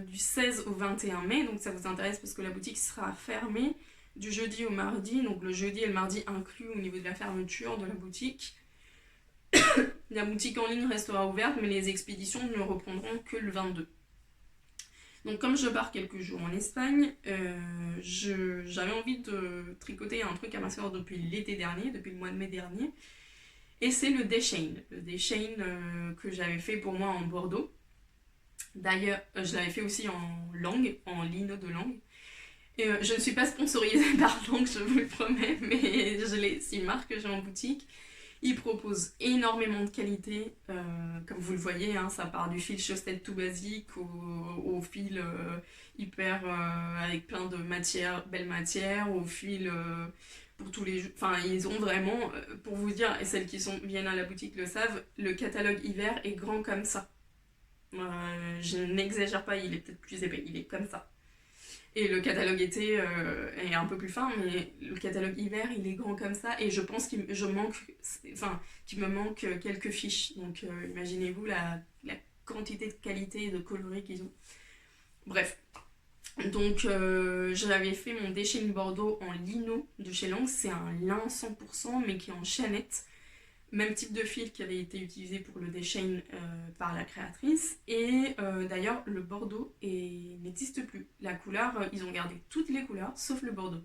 du 16 au 21 mai, donc ça vous intéresse parce que la boutique sera fermée du jeudi au mardi, donc le jeudi et le mardi inclus au niveau de la fermeture de la boutique. La boutique en ligne restera ouverte, mais les expéditions ne reprendront que le 22. Donc comme je pars quelques jours en Espagne, j'avais envie de tricoter un truc à ma soeur depuis l'été dernier, depuis le mois de mai dernier. Et c'est le Day-Chain. Le Day-Chain que j'avais fait pour moi en Bordeaux. D'ailleurs, je l'avais fait aussi en langue, en lino de langue. Et je ne suis pas sponsorisée par langue, je vous le promets, mais c'est une marque que j'ai en boutique. Ils proposent énormément de qualité, comme vous le voyez, hein, ça part du fil chaussette tout basique au fil hyper avec plein de belles matières, au fil pour tous les jours. Enfin, ils ont vraiment, pour vous dire, et celles qui viennent à la boutique le savent, le catalogue hiver est grand comme ça. Je n'exagère pas, il est peut-être plus épais, il est comme ça. Et le catalogue été est un peu plus fin, mais le catalogue hiver, il est grand comme ça. Et je pense qu'il me manque quelques fiches. Donc imaginez-vous la quantité de qualité et de coloris qu'ils ont. Bref. Donc j'avais fait mon Day-Chain Bordeaux en lino de chez Lang. C'est un lin 100%, mais qui est en chaînette. Même type de fil qui avait été utilisé pour le Day-Chain par la créatrice. Et d'ailleurs, le Bordeaux n'existe plus. La couleur, ils ont gardé toutes les couleurs, sauf le Bordeaux.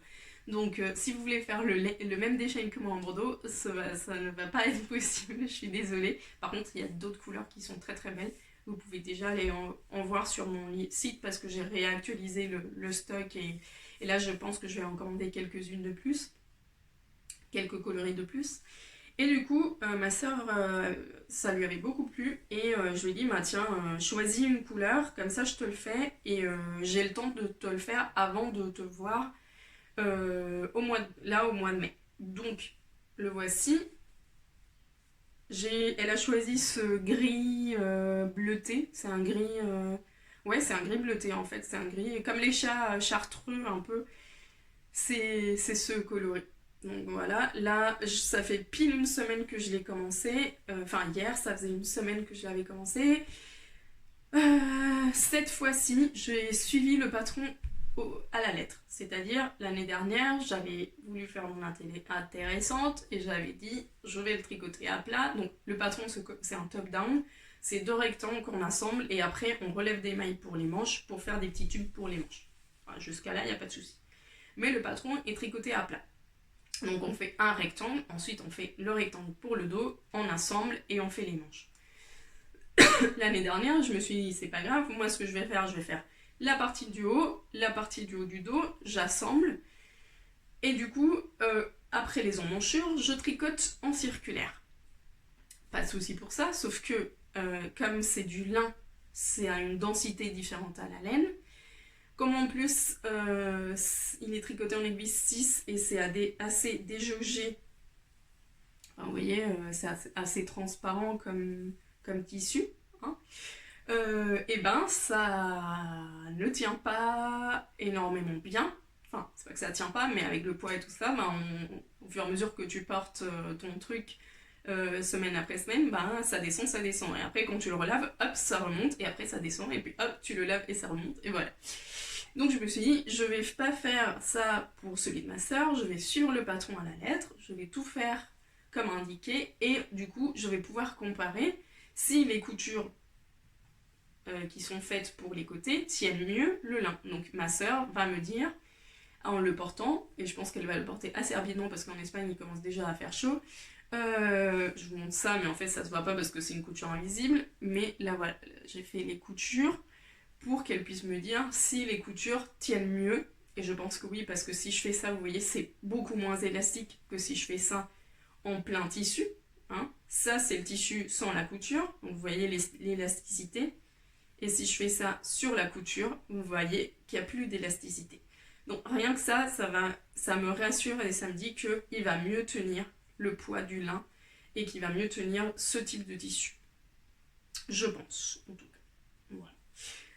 Donc, si vous voulez faire le même Day-Chain que moi en Bordeaux, ça ne va pas être possible, je suis désolée. Par contre, il y a d'autres couleurs qui sont très très belles. Vous pouvez déjà aller en voir sur mon site parce que j'ai réactualisé le stock. Et là, je pense que je vais en commander quelques-unes de plus. Quelques coloris de plus. Et du coup, ma soeur, ça lui avait beaucoup plu et je lui ai dit, bah tiens, choisis une couleur, comme ça je te le fais et j'ai le temps de te le faire avant de te voir au mois de mai. Donc, le voici. Elle a choisi ce gris bleuté, c'est un gris... ouais, c'est un gris bleuté en fait, c'est un gris, comme les chats chartreux un peu, c'est ce coloris. Donc voilà, là ça fait pile une semaine que je l'ai commencé, hier ça faisait une semaine que je l'avais commencé. Cette fois-ci, j'ai suivi le patron à la lettre. C'est-à-dire, l'année dernière, j'avais voulu faire mon intéressante et j'avais dit, je vais le tricoter à plat. Donc, le patron, c'est un top-down. C'est 2 rectangles qu'on assemble et après, on relève des mailles pour les manches pour faire des petits tubes pour les manches. Enfin, jusqu'à là, il n'y a pas de souci. Mais le patron est tricoté à plat. Donc, on fait un rectangle. Ensuite, on fait le rectangle pour le dos. On assemble et on fait les manches. L'année dernière, je me suis dit, c'est pas grave, moi ce que je vais faire la partie du haut du dos, j'assemble, et du coup, après les emmanchures, je tricote en circulaire. Pas de souci pour ça, sauf que, comme c'est du lin, c'est à une densité différente à la laine, comme en plus, il est tricoté en aiguille 6, et c'est assez déjaugé, enfin, vous voyez, c'est assez transparent comme tissu, hein. Et ben ça ne tient pas énormément bien. Enfin, c'est pas que ça tient pas, mais avec le poids et tout ça, ben au fur et à mesure que tu portes ton truc semaine après semaine, ben ça descend, ça descend. Et après, quand tu le relaves, hop, ça remonte, et après ça descend, et puis hop, tu le laves et ça remonte, et voilà. Donc je me suis dit, je vais pas faire ça pour celui de ma soeur, je vais suivre le patron à la lettre, je vais tout faire comme indiqué, et du coup, je vais pouvoir comparer si les coutures qui sont faites pour les côtés tiennent mieux le lin. Donc ma soeur va me dire, en le portant, et je pense qu'elle va le porter assez rapidement parce qu'en Espagne il commence déjà à faire chaud, je vous montre ça, mais en fait ça se voit pas parce que c'est une couture invisible, mais là voilà, j'ai fait les coutures pour qu'elle puisse me dire si les coutures tiennent mieux, et je pense que oui, parce que si je fais ça, vous voyez, c'est beaucoup moins élastique que si je fais ça en plein tissu, hein. Ça c'est le tissu sans la couture, donc vous voyez l'élasticité, et si je fais ça sur la couture, vous voyez qu'il n'y a plus d'élasticité. Donc rien que ça me rassure et ça me dit qu'il va mieux tenir le poids du lin et qu'il va mieux tenir ce type de tissu. Je pense, en tout cas. Voilà.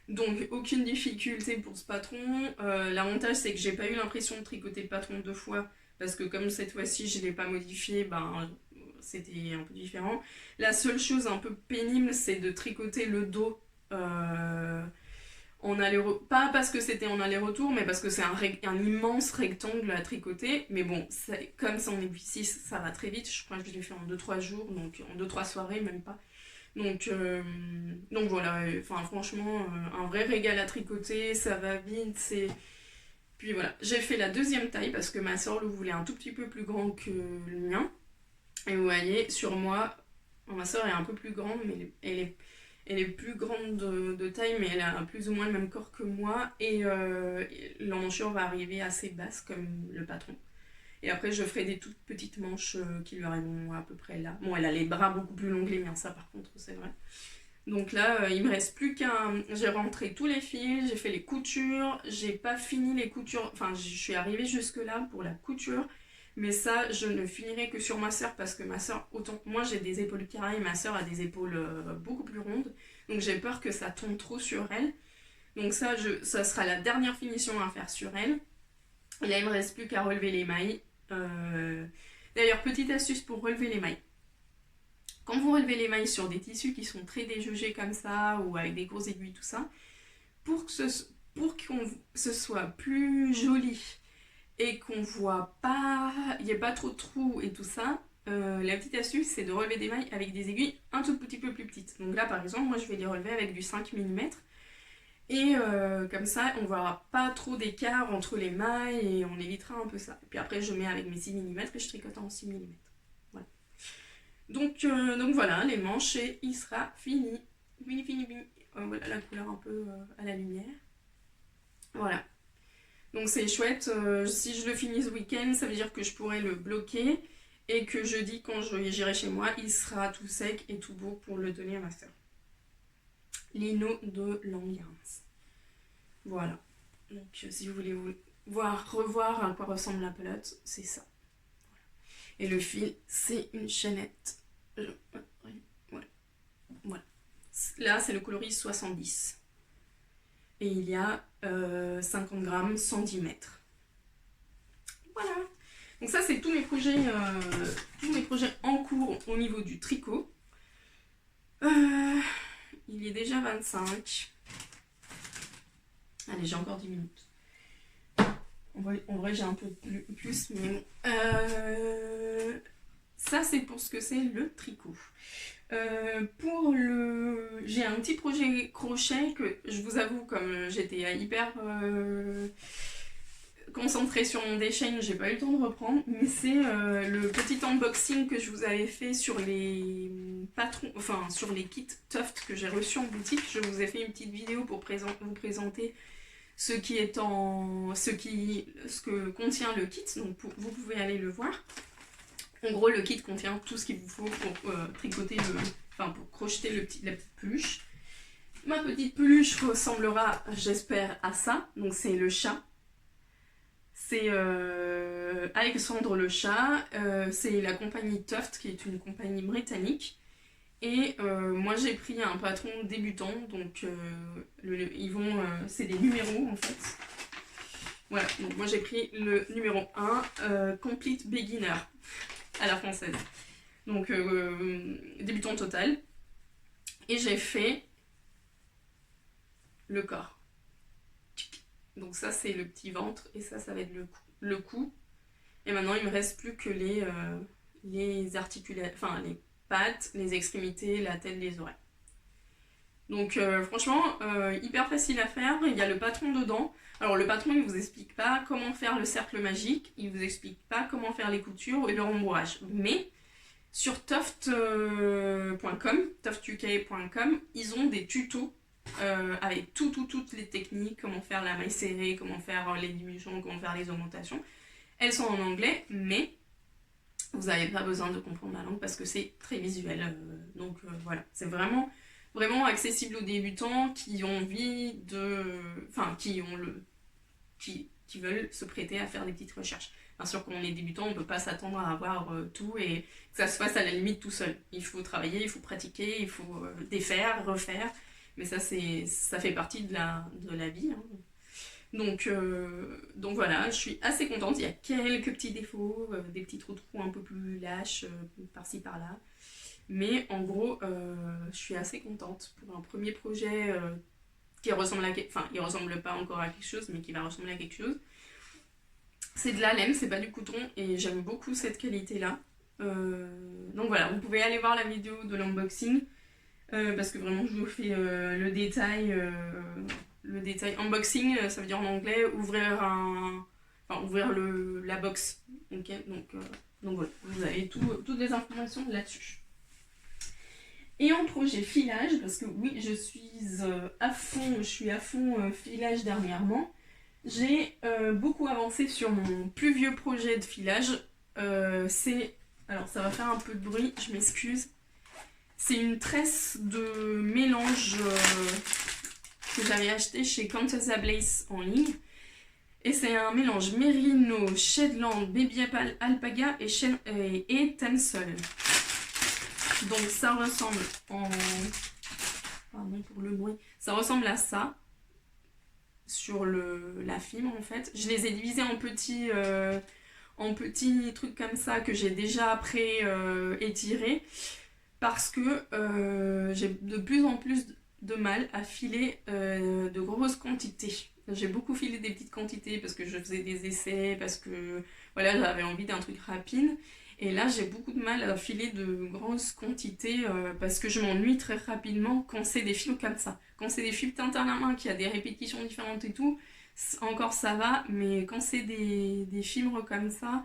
Donc aucune difficulté pour ce patron. L'avantage c'est que j'ai pas eu l'impression de tricoter le patron 2 fois parce que comme cette fois-ci je ne l'ai pas modifié, ben c'était un peu différent. La seule chose un peu pénible c'est de tricoter le dos pas parce que c'était en aller-retour, mais parce que c'est un immense rectangle à tricoter. Mais bon, comme c'est en aiguille 6, ça va très vite. Je crois que je l'ai fait en 2-3 jours, donc en 2-3 soirées, même pas. Donc voilà, enfin franchement, un vrai régal à tricoter, ça va vite, c'est... Puis voilà, j'ai fait la deuxième taille parce que ma soeur le voulait un tout petit peu plus grand que le mien. Et vous voyez, sur moi, ma soeur est un peu plus grande, mais elle est plus grande de taille, mais elle a plus ou moins le même corps que moi. Et l'emmanchure va arriver assez basse, comme le patron. Et après, je ferai des toutes petites manches qui lui arriveront à peu près là. Bon, elle a les bras beaucoup plus longs que les miens, ça par contre, c'est vrai. Donc là, il me reste plus qu'un... J'ai rentré tous les fils, j'ai fait les coutures, j'ai pas fini les coutures... Enfin, je suis arrivée jusque-là pour la couture. Mais ça, je ne finirai que sur ma soeur parce que ma soeur, autant moi j'ai des épaules carrées, ma soeur a des épaules beaucoup plus rondes. Donc j'ai peur que ça tombe trop sur elle. Donc ça sera la dernière finition à faire sur elle. Et là, il me reste plus qu'à relever les mailles. D'ailleurs, petite astuce pour relever les mailles. Quand vous relevez les mailles sur des tissus qui sont très déjaugés comme ça ou avec des grosses aiguilles, tout ça, pour que ce soit plus joli et qu'on voit pas, il n'y a pas trop de trous et tout ça, la petite astuce c'est de relever des mailles avec des aiguilles un tout petit peu plus petites. Donc là par exemple, moi je vais les relever avec du 5 mm et comme ça on ne verra pas trop d'écart entre les mailles et on évitera un peu ça. Et puis après je mets avec mes 6 mm et je tricote en 6 mm. Voilà. Donc voilà, les manches et il sera fini. Fini. Voilà la couleur un peu à la lumière. Voilà. Donc c'est chouette, si je le finis ce week-end, ça veut dire que je pourrai le bloquer et que jeudi, quand j'irai chez moi, il sera tout sec et tout beau pour le donner à ma soeur. Lino de l'ambiance. Voilà. Donc si vous voulez revoir à quoi ressemble la pelote, c'est ça. Voilà. Et le fil, c'est une chaînette. Voilà. Là, c'est le coloris 70. Et il y a 50 grammes, 110 mètres. Voilà. Donc ça, c'est tous mes projets en cours au niveau du tricot. Il il est déjà 25. Allez, j'ai encore 10 minutes. En vrai j'ai un peu plus, mais bon. Ça, c'est pour ce que c'est le tricot. J'ai un petit projet crochet que je vous avoue, comme j'étais hyper concentrée sur mon déchaîne, j'ai pas eu le temps de reprendre, mais c'est le petit unboxing que je vous avais fait sur les patrons, enfin sur les kits Tuft que j'ai reçus en boutique. Je vous ai fait une petite vidéo pour vous présenter ce que contient le kit, donc vous pouvez aller le voir. En gros, le kit contient tout ce qu'il vous faut pour tricoter pour crocheter la petite peluche. Ma petite peluche ressemblera, j'espère, à ça. Donc c'est le chat. C'est Alexandre le chat. C'est la compagnie Tuft, qui est une compagnie britannique. Et moi j'ai pris un patron débutant, donc c'est des numéros en fait. Voilà, donc moi j'ai pris le numéro 1, Complete Beginner, à la française. Donc débutant total. Et j'ai fait le corps. Donc ça c'est le petit ventre et ça va être le cou. Et maintenant il me reste plus que les articulations, enfin les pattes, les extrémités, la tête, les oreilles. Donc franchement, hyper facile à faire. Il y a le patron dedans. Alors le patron, il vous explique pas comment faire le cercle magique, il vous explique pas comment faire les coutures et le rembourrage. Mais sur tuftuk.com, ils ont des tutos avec toutes les techniques, comment faire la maille serrée, comment faire les diminutions, comment faire les augmentations. Elles sont en anglais, mais vous n'avez pas besoin de comprendre la langue parce que c'est très visuel. Donc voilà, c'est vraiment accessible aux débutants qui ont envie qui veulent se prêter à faire des petites recherches. Bien sûr, quand on est débutant, on ne peut pas s'attendre à avoir tout et que ça se fasse à la limite tout seul. Il faut travailler, il faut pratiquer, il faut défaire, refaire. Mais ça fait partie de la vie. Hein. Donc voilà, je suis assez contente. Il y a quelques petits défauts, des petits trous un peu plus lâches, par-ci par-là. Mais en gros, je suis assez contente pour un premier projet qui ressemble il ressemble pas encore à quelque chose, mais qui va ressembler à quelque chose. C'est de la laine, c'est pas du coton, et j'aime beaucoup cette qualité-là. Donc voilà, vous pouvez aller voir la vidéo de l'unboxing, parce que vraiment je vous fais le détail. Le détail unboxing, ça veut dire en anglais ouvrir la box. Okay, donc voilà, vous avez toutes les informations là-dessus. Et en projet filage, parce que oui, je suis à fond filage dernièrement. J'ai beaucoup avancé sur mon plus vieux projet de filage. Alors ça va faire un peu de bruit, je m'excuse. C'est une tresse de mélange que j'avais acheté chez Contessa Blaze en ligne. Et c'est un mélange Merino, Shetland, Baby Alpaga et Tencel. Donc ça ressemble Pardon pour le bruit. Ça ressemble à ça sur la fibre en fait. Je les ai divisés en petits trucs comme ça que j'ai déjà étirés parce que j'ai de plus en plus de mal à filer de grosses quantités. J'ai beaucoup filé des petites quantités parce que je faisais des essais, parce que voilà, j'avais envie d'un truc rapide. Et là, j'ai beaucoup de mal à filer de grosses quantités parce que je m'ennuie très rapidement quand c'est des fibres comme ça. Quand c'est des fibres teintes à la main, qui a des répétitions différentes et tout, encore ça va, mais quand c'est des fibres comme ça,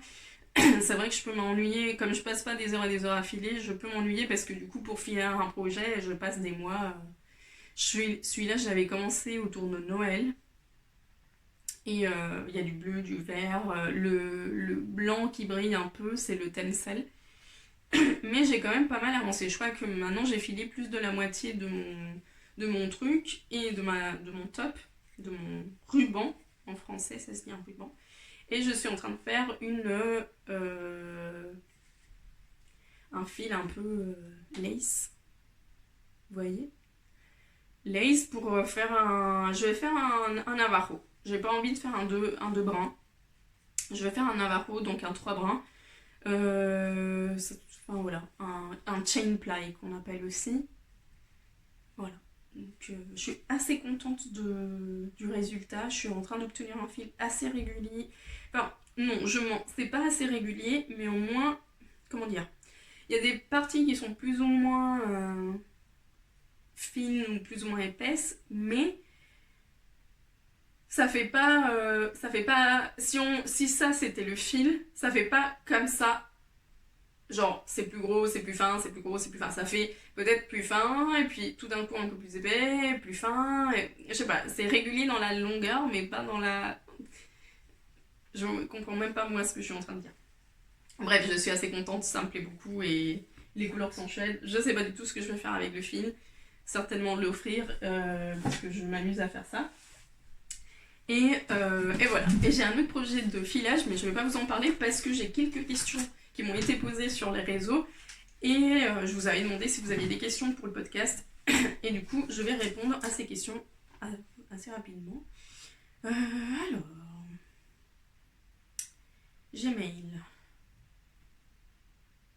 c'est vrai que je peux m'ennuyer. Comme je passe pas des heures et des heures à filer, je peux m'ennuyer parce que du coup, pour filer un projet, je passe des mois. Celui-là, j'avais commencé autour de Noël. Et il y a du bleu, du vert, le blanc qui brille un peu, c'est le Tencel. Mais j'ai quand même pas mal avancé. Je crois que maintenant j'ai filé plus de la moitié de mon truc et de mon top, de mon ruban. En français, ça se dit un ruban. Et je suis en train de faire un fil un peu lace. Vous voyez? Lace pour faire je vais faire un Navajo. J'ai pas envie de faire un deux brins. Je vais faire un Navajo, donc un 3 brins. Voilà, un chain ply qu'on appelle aussi. Voilà. Donc, je suis assez contente du résultat. Je suis en train d'obtenir un fil assez régulier. Enfin, non, je mens. C'est pas assez régulier, mais au moins, comment dire, il y a des parties qui sont plus ou moins fines ou plus ou moins épaisses, mais ça fait pas, si ça c'était le fil, ça fait pas comme ça. Genre, c'est plus gros, c'est plus fin, c'est plus gros, c'est plus fin. Ça fait peut-être plus fin, et puis tout d'un coup un peu plus épais, plus fin. Je sais pas, c'est régulier dans la longueur, mais pas dans la. Je comprends même pas moi ce que je suis en train de dire. Bref, je suis assez contente, ça me plaît beaucoup, et les couleurs sont chouettes. Je sais pas du tout ce que je vais faire avec le fil. Certainement l'offrir, parce que je m'amuse à faire ça. Et voilà. Et j'ai un autre projet de filage, mais je ne vais pas vous en parler parce que j'ai quelques questions qui m'ont été posées sur les réseaux. Et je vous avais demandé si vous aviez des questions pour le podcast. Et du coup, je vais répondre à ces questions assez rapidement. Alors, Gmail.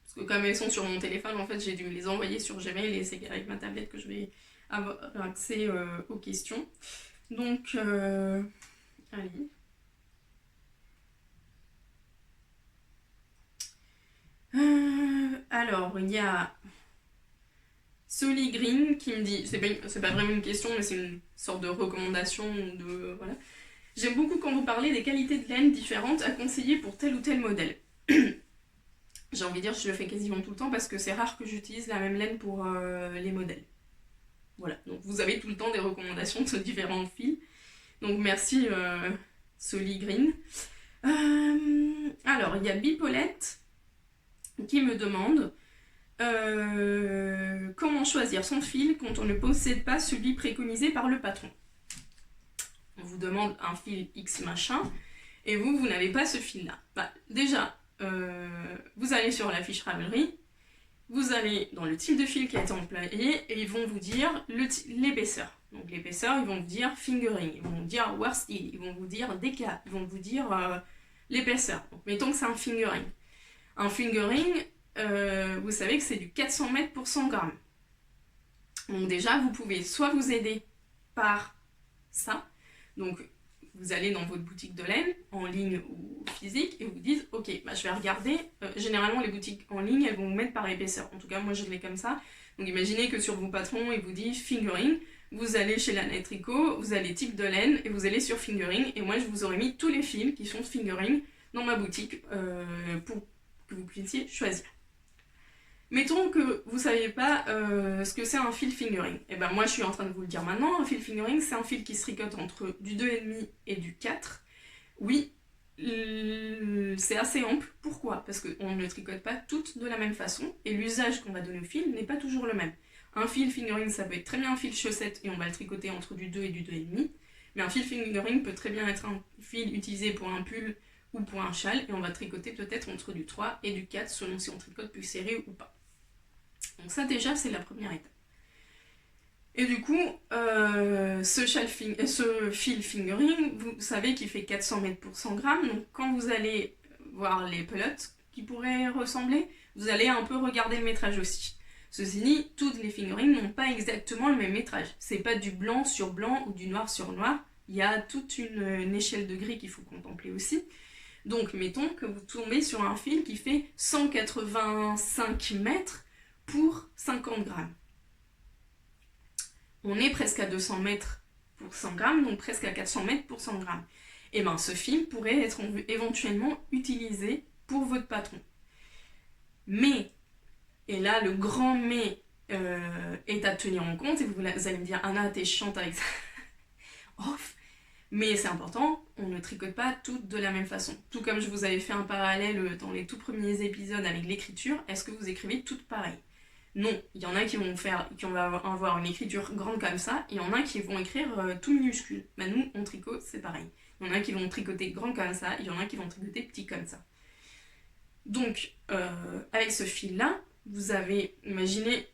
Parce que comme elles sont sur mon téléphone, en fait, j'ai dû me les envoyer sur Gmail et c'est avec ma tablette que je vais avoir accès aux questions. Donc, allez. Alors, il y a Solly Green qui me dit, c'est pas vraiment une question, mais c'est une sorte de recommandation de voilà. J'aime beaucoup quand vous parlez des qualités de laine différentes à conseiller pour tel ou tel modèle. J'ai envie de dire, je le fais quasiment tout le temps parce que c'est rare que j'utilise la même laine pour les modèles. Voilà, donc vous avez tout le temps des recommandations de différents fils. Donc merci Solly Green. Alors, il y a Bipolette qui me demande comment choisir son fil quand on ne possède pas celui préconisé par le patron. On vous demande un fil X machin et vous n'avez pas ce fil là. Bah, déjà, vous allez sur la fiche Ravelry, vous allez dans le type de fil qui a été employé et ils vont vous dire l'épaisseur. Donc l'épaisseur, ils vont vous dire fingering, ils vont vous dire worsted, ils vont vous dire DK, ils vont vous dire l'épaisseur. Donc mettons que c'est un fingering. Un fingering, vous savez que c'est du 400 mètres pour 100 grammes. Donc déjà, vous pouvez soit vous aider par ça, donc vous allez dans votre boutique de laine, en ligne ou physique, et vous dites, ok, bah, je vais regarder, généralement les boutiques en ligne, elles vont vous mettre par épaisseur. En tout cas, moi je l'ai comme ça. Donc imaginez que sur vos patrons, ils vous disent fingering, vous allez chez la Tricot, vous allez type de laine, et vous allez sur fingering, et moi je vous aurais mis tous les fils qui sont fingering dans ma boutique pour que vous puissiez choisir. Mettons que vous ne saviez pas ce que c'est un fil fingering. Et ben moi je suis en train de vous le dire maintenant, un fil fingering c'est un fil qui se tricote entre du 2,5 et du 4. Oui, c'est assez ample. Pourquoi? Parce qu'on ne tricote pas toutes de la même façon et l'usage qu'on va donner au fil n'est pas toujours le même. Un fil fingering ça peut être très bien un fil chaussette et on va le tricoter entre du 2 et du 2,5. Mais un fil fingering peut très bien être un fil utilisé pour un pull ou pour un châle et on va tricoter peut-être entre du 3 et du 4 selon si on tricote plus serré ou pas. Donc ça déjà c'est la première étape. Et du coup, ce fil fingering, vous savez qu'il fait 400 mètres pour 100 grammes. Donc quand vous allez voir les pelotes qui pourraient ressembler, vous allez un peu regarder le métrage aussi. Ceci dit, toutes les fingerings n'ont pas exactement le même métrage. C'est pas du blanc sur blanc ou du noir sur noir. Il y a toute une échelle de gris qu'il faut contempler aussi. Donc mettons que vous tombez sur un fil qui fait 185 mètres pour 50 grammes. On est presque à 200 mètres pour 100 grammes, donc presque à 400 mètres pour 100 grammes. Et bien ce fil pourrait être éventuellement utilisé pour votre patron. Mais, et là le grand mais est à tenir en compte, et vous allez me dire Anna t'es chiante avec ça. Off. Mais c'est important, on ne tricote pas toutes de la même façon. Tout comme je vous avais fait un parallèle dans les tout premiers épisodes avec l'écriture, est-ce que vous écrivez toutes pareilles? Non, il y en a qui vont avoir une écriture grande comme ça, et il y en a qui vont écrire tout minuscule. Bah nous, on tricote, c'est pareil. Il y en a qui vont tricoter grand comme ça, il y en a qui vont tricoter petit comme ça. Donc, avec ce fil-là, vous avez imaginé,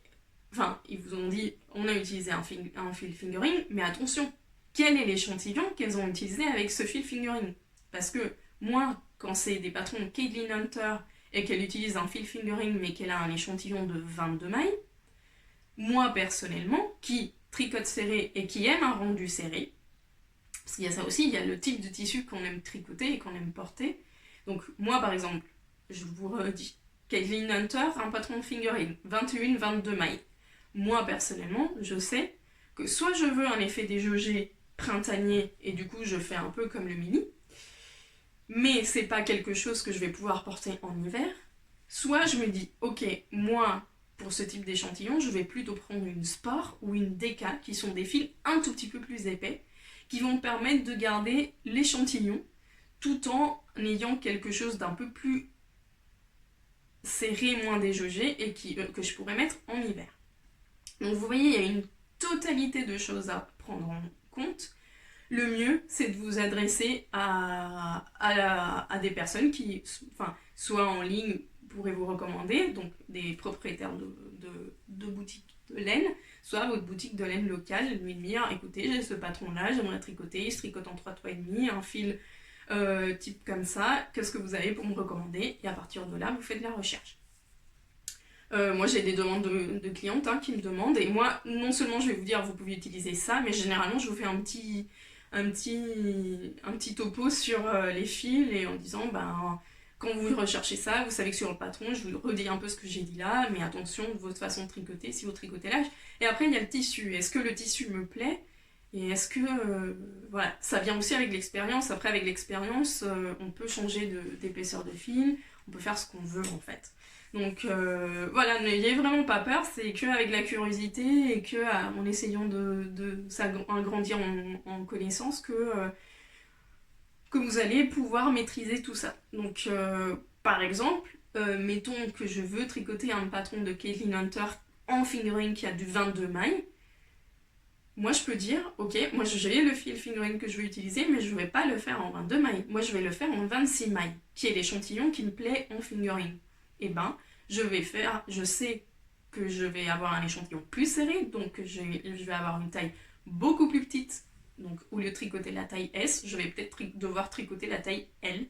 enfin, ils vous ont dit, on a utilisé un fil fingering, mais attention, quel est l'échantillon qu'elles ont utilisé avec ce fil fingering? Parce que moi, quand c'est des patrons de Caitlin Hunter et qu'elle utilise un fil fingering mais qu'elle a un échantillon de 22 mailles, moi personnellement, qui tricote serré et qui aime un rendu serré, parce qu'il y a ça aussi, il y a le type de tissu qu'on aime tricoter et qu'on aime porter. Donc moi par exemple, je vous redis, Caitlin Hunter, un patron fingering, 21-22 mailles. Moi personnellement, je sais que soit je veux un effet déjaugé printanier et du coup je fais un peu comme le mini, mais c'est pas quelque chose que je vais pouvoir porter en hiver, soit je me dis, ok, moi, pour ce type d'échantillon, je vais plutôt prendre une Sport ou une Deka, qui sont des fils un tout petit peu plus épais, qui vont me permettre de garder l'échantillon, tout en ayant quelque chose d'un peu plus serré, moins déjaugé, et que je pourrais mettre en hiver. Donc vous voyez, il y a une totalité de choses à prendre en compte. Le mieux, c'est de vous adresser à des personnes qui, soit en ligne, pourraient vous recommander, donc des propriétaires de boutiques de laine, soit votre boutique de laine locale, lui dire, écoutez, j'ai ce patron-là, j'aimerais tricoter, il se tricote en 3 toits et demi, un fil type comme ça, qu'est-ce que vous avez pour me recommander? Et à partir de là, vous faites de la recherche. Moi j'ai des demandes de clientes qui me demandent, et moi non seulement je vais vous dire vous pouvez utiliser ça, mais généralement je vous fais un petit topo sur les fils, et en disant quand vous recherchez ça, vous savez que sur le patron, je vous redis un peu ce que j'ai dit là, mais attention de votre façon de tricoter, si vous tricotez là. Et après il y a le tissu, est-ce que le tissu me plaît? Et est-ce que, voilà, ça vient aussi avec l'expérience. Après avec l'expérience, on peut changer d'épaisseur de fil, on peut faire ce qu'on veut en fait. Donc voilà, n'ayez vraiment pas peur, c'est qu'avec la curiosité et en essayant de s'agrandir en connaissance que vous allez pouvoir maîtriser tout ça. Donc par exemple, mettons que je veux tricoter un patron de Caitlin Hunter en fingering qui a du 22 mailles. Moi je peux dire, ok, moi j'ai le fil fingering que je vais utiliser, mais je ne vais pas le faire en 22 mailles. Moi je vais le faire en 26 mailles, qui est l'échantillon qui me plaît en fingering. Et je sais que je vais avoir un échantillon plus serré, donc je vais avoir une taille beaucoup plus petite. Donc au lieu de tricoter la taille S, je vais peut-être devoir tricoter la taille L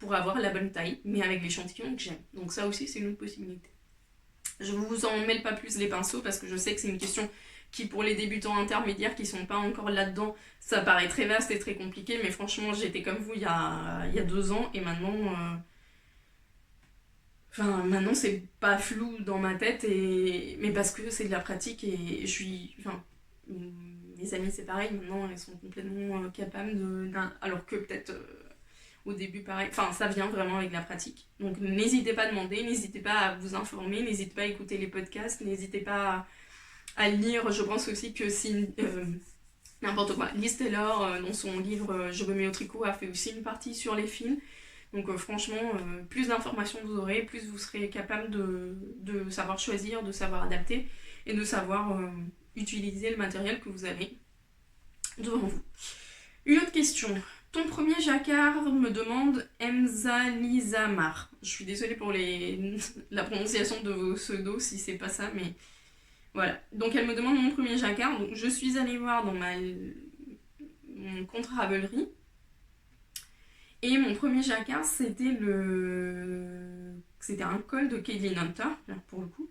pour avoir la bonne taille, mais avec l'échantillon que j'aime. Donc ça aussi c'est une autre possibilité. Je vous en mêle pas plus les pinceaux parce que je sais que c'est une question qui pour les débutants intermédiaires qui sont pas encore là-dedans, ça paraît très vaste et très compliqué, mais franchement j'étais comme vous il y a 2 ans et maintenant... maintenant c'est pas flou dans ma tête, mais parce que c'est de la pratique et mes amis c'est pareil, maintenant elles sont complètement capables alors que peut-être au début pareil, ça vient vraiment avec la pratique. Donc n'hésitez pas à demander, n'hésitez pas à vous informer, n'hésitez pas à écouter les podcasts, n'hésitez pas à lire. Je pense aussi que si... n'importe quoi. Liz Taylor, dans son livre Je me mets au tricot, a fait aussi une partie sur les fils. Donc franchement, plus d'informations vous aurez, plus vous serez capable de savoir choisir, de savoir adapter et de savoir utiliser le matériel que vous avez devant vous. Une autre question. Ton premier jacquard, me demande Emza Lizamar. Je suis désolée pour la prononciation de vos pseudos si c'est pas ça, mais voilà. Donc elle me demande mon premier jacquard. Donc je suis allée voir dans mon compte Ravelry. Et mon premier jacquard, c'était un col de Caitlin Hunter, pour le coup,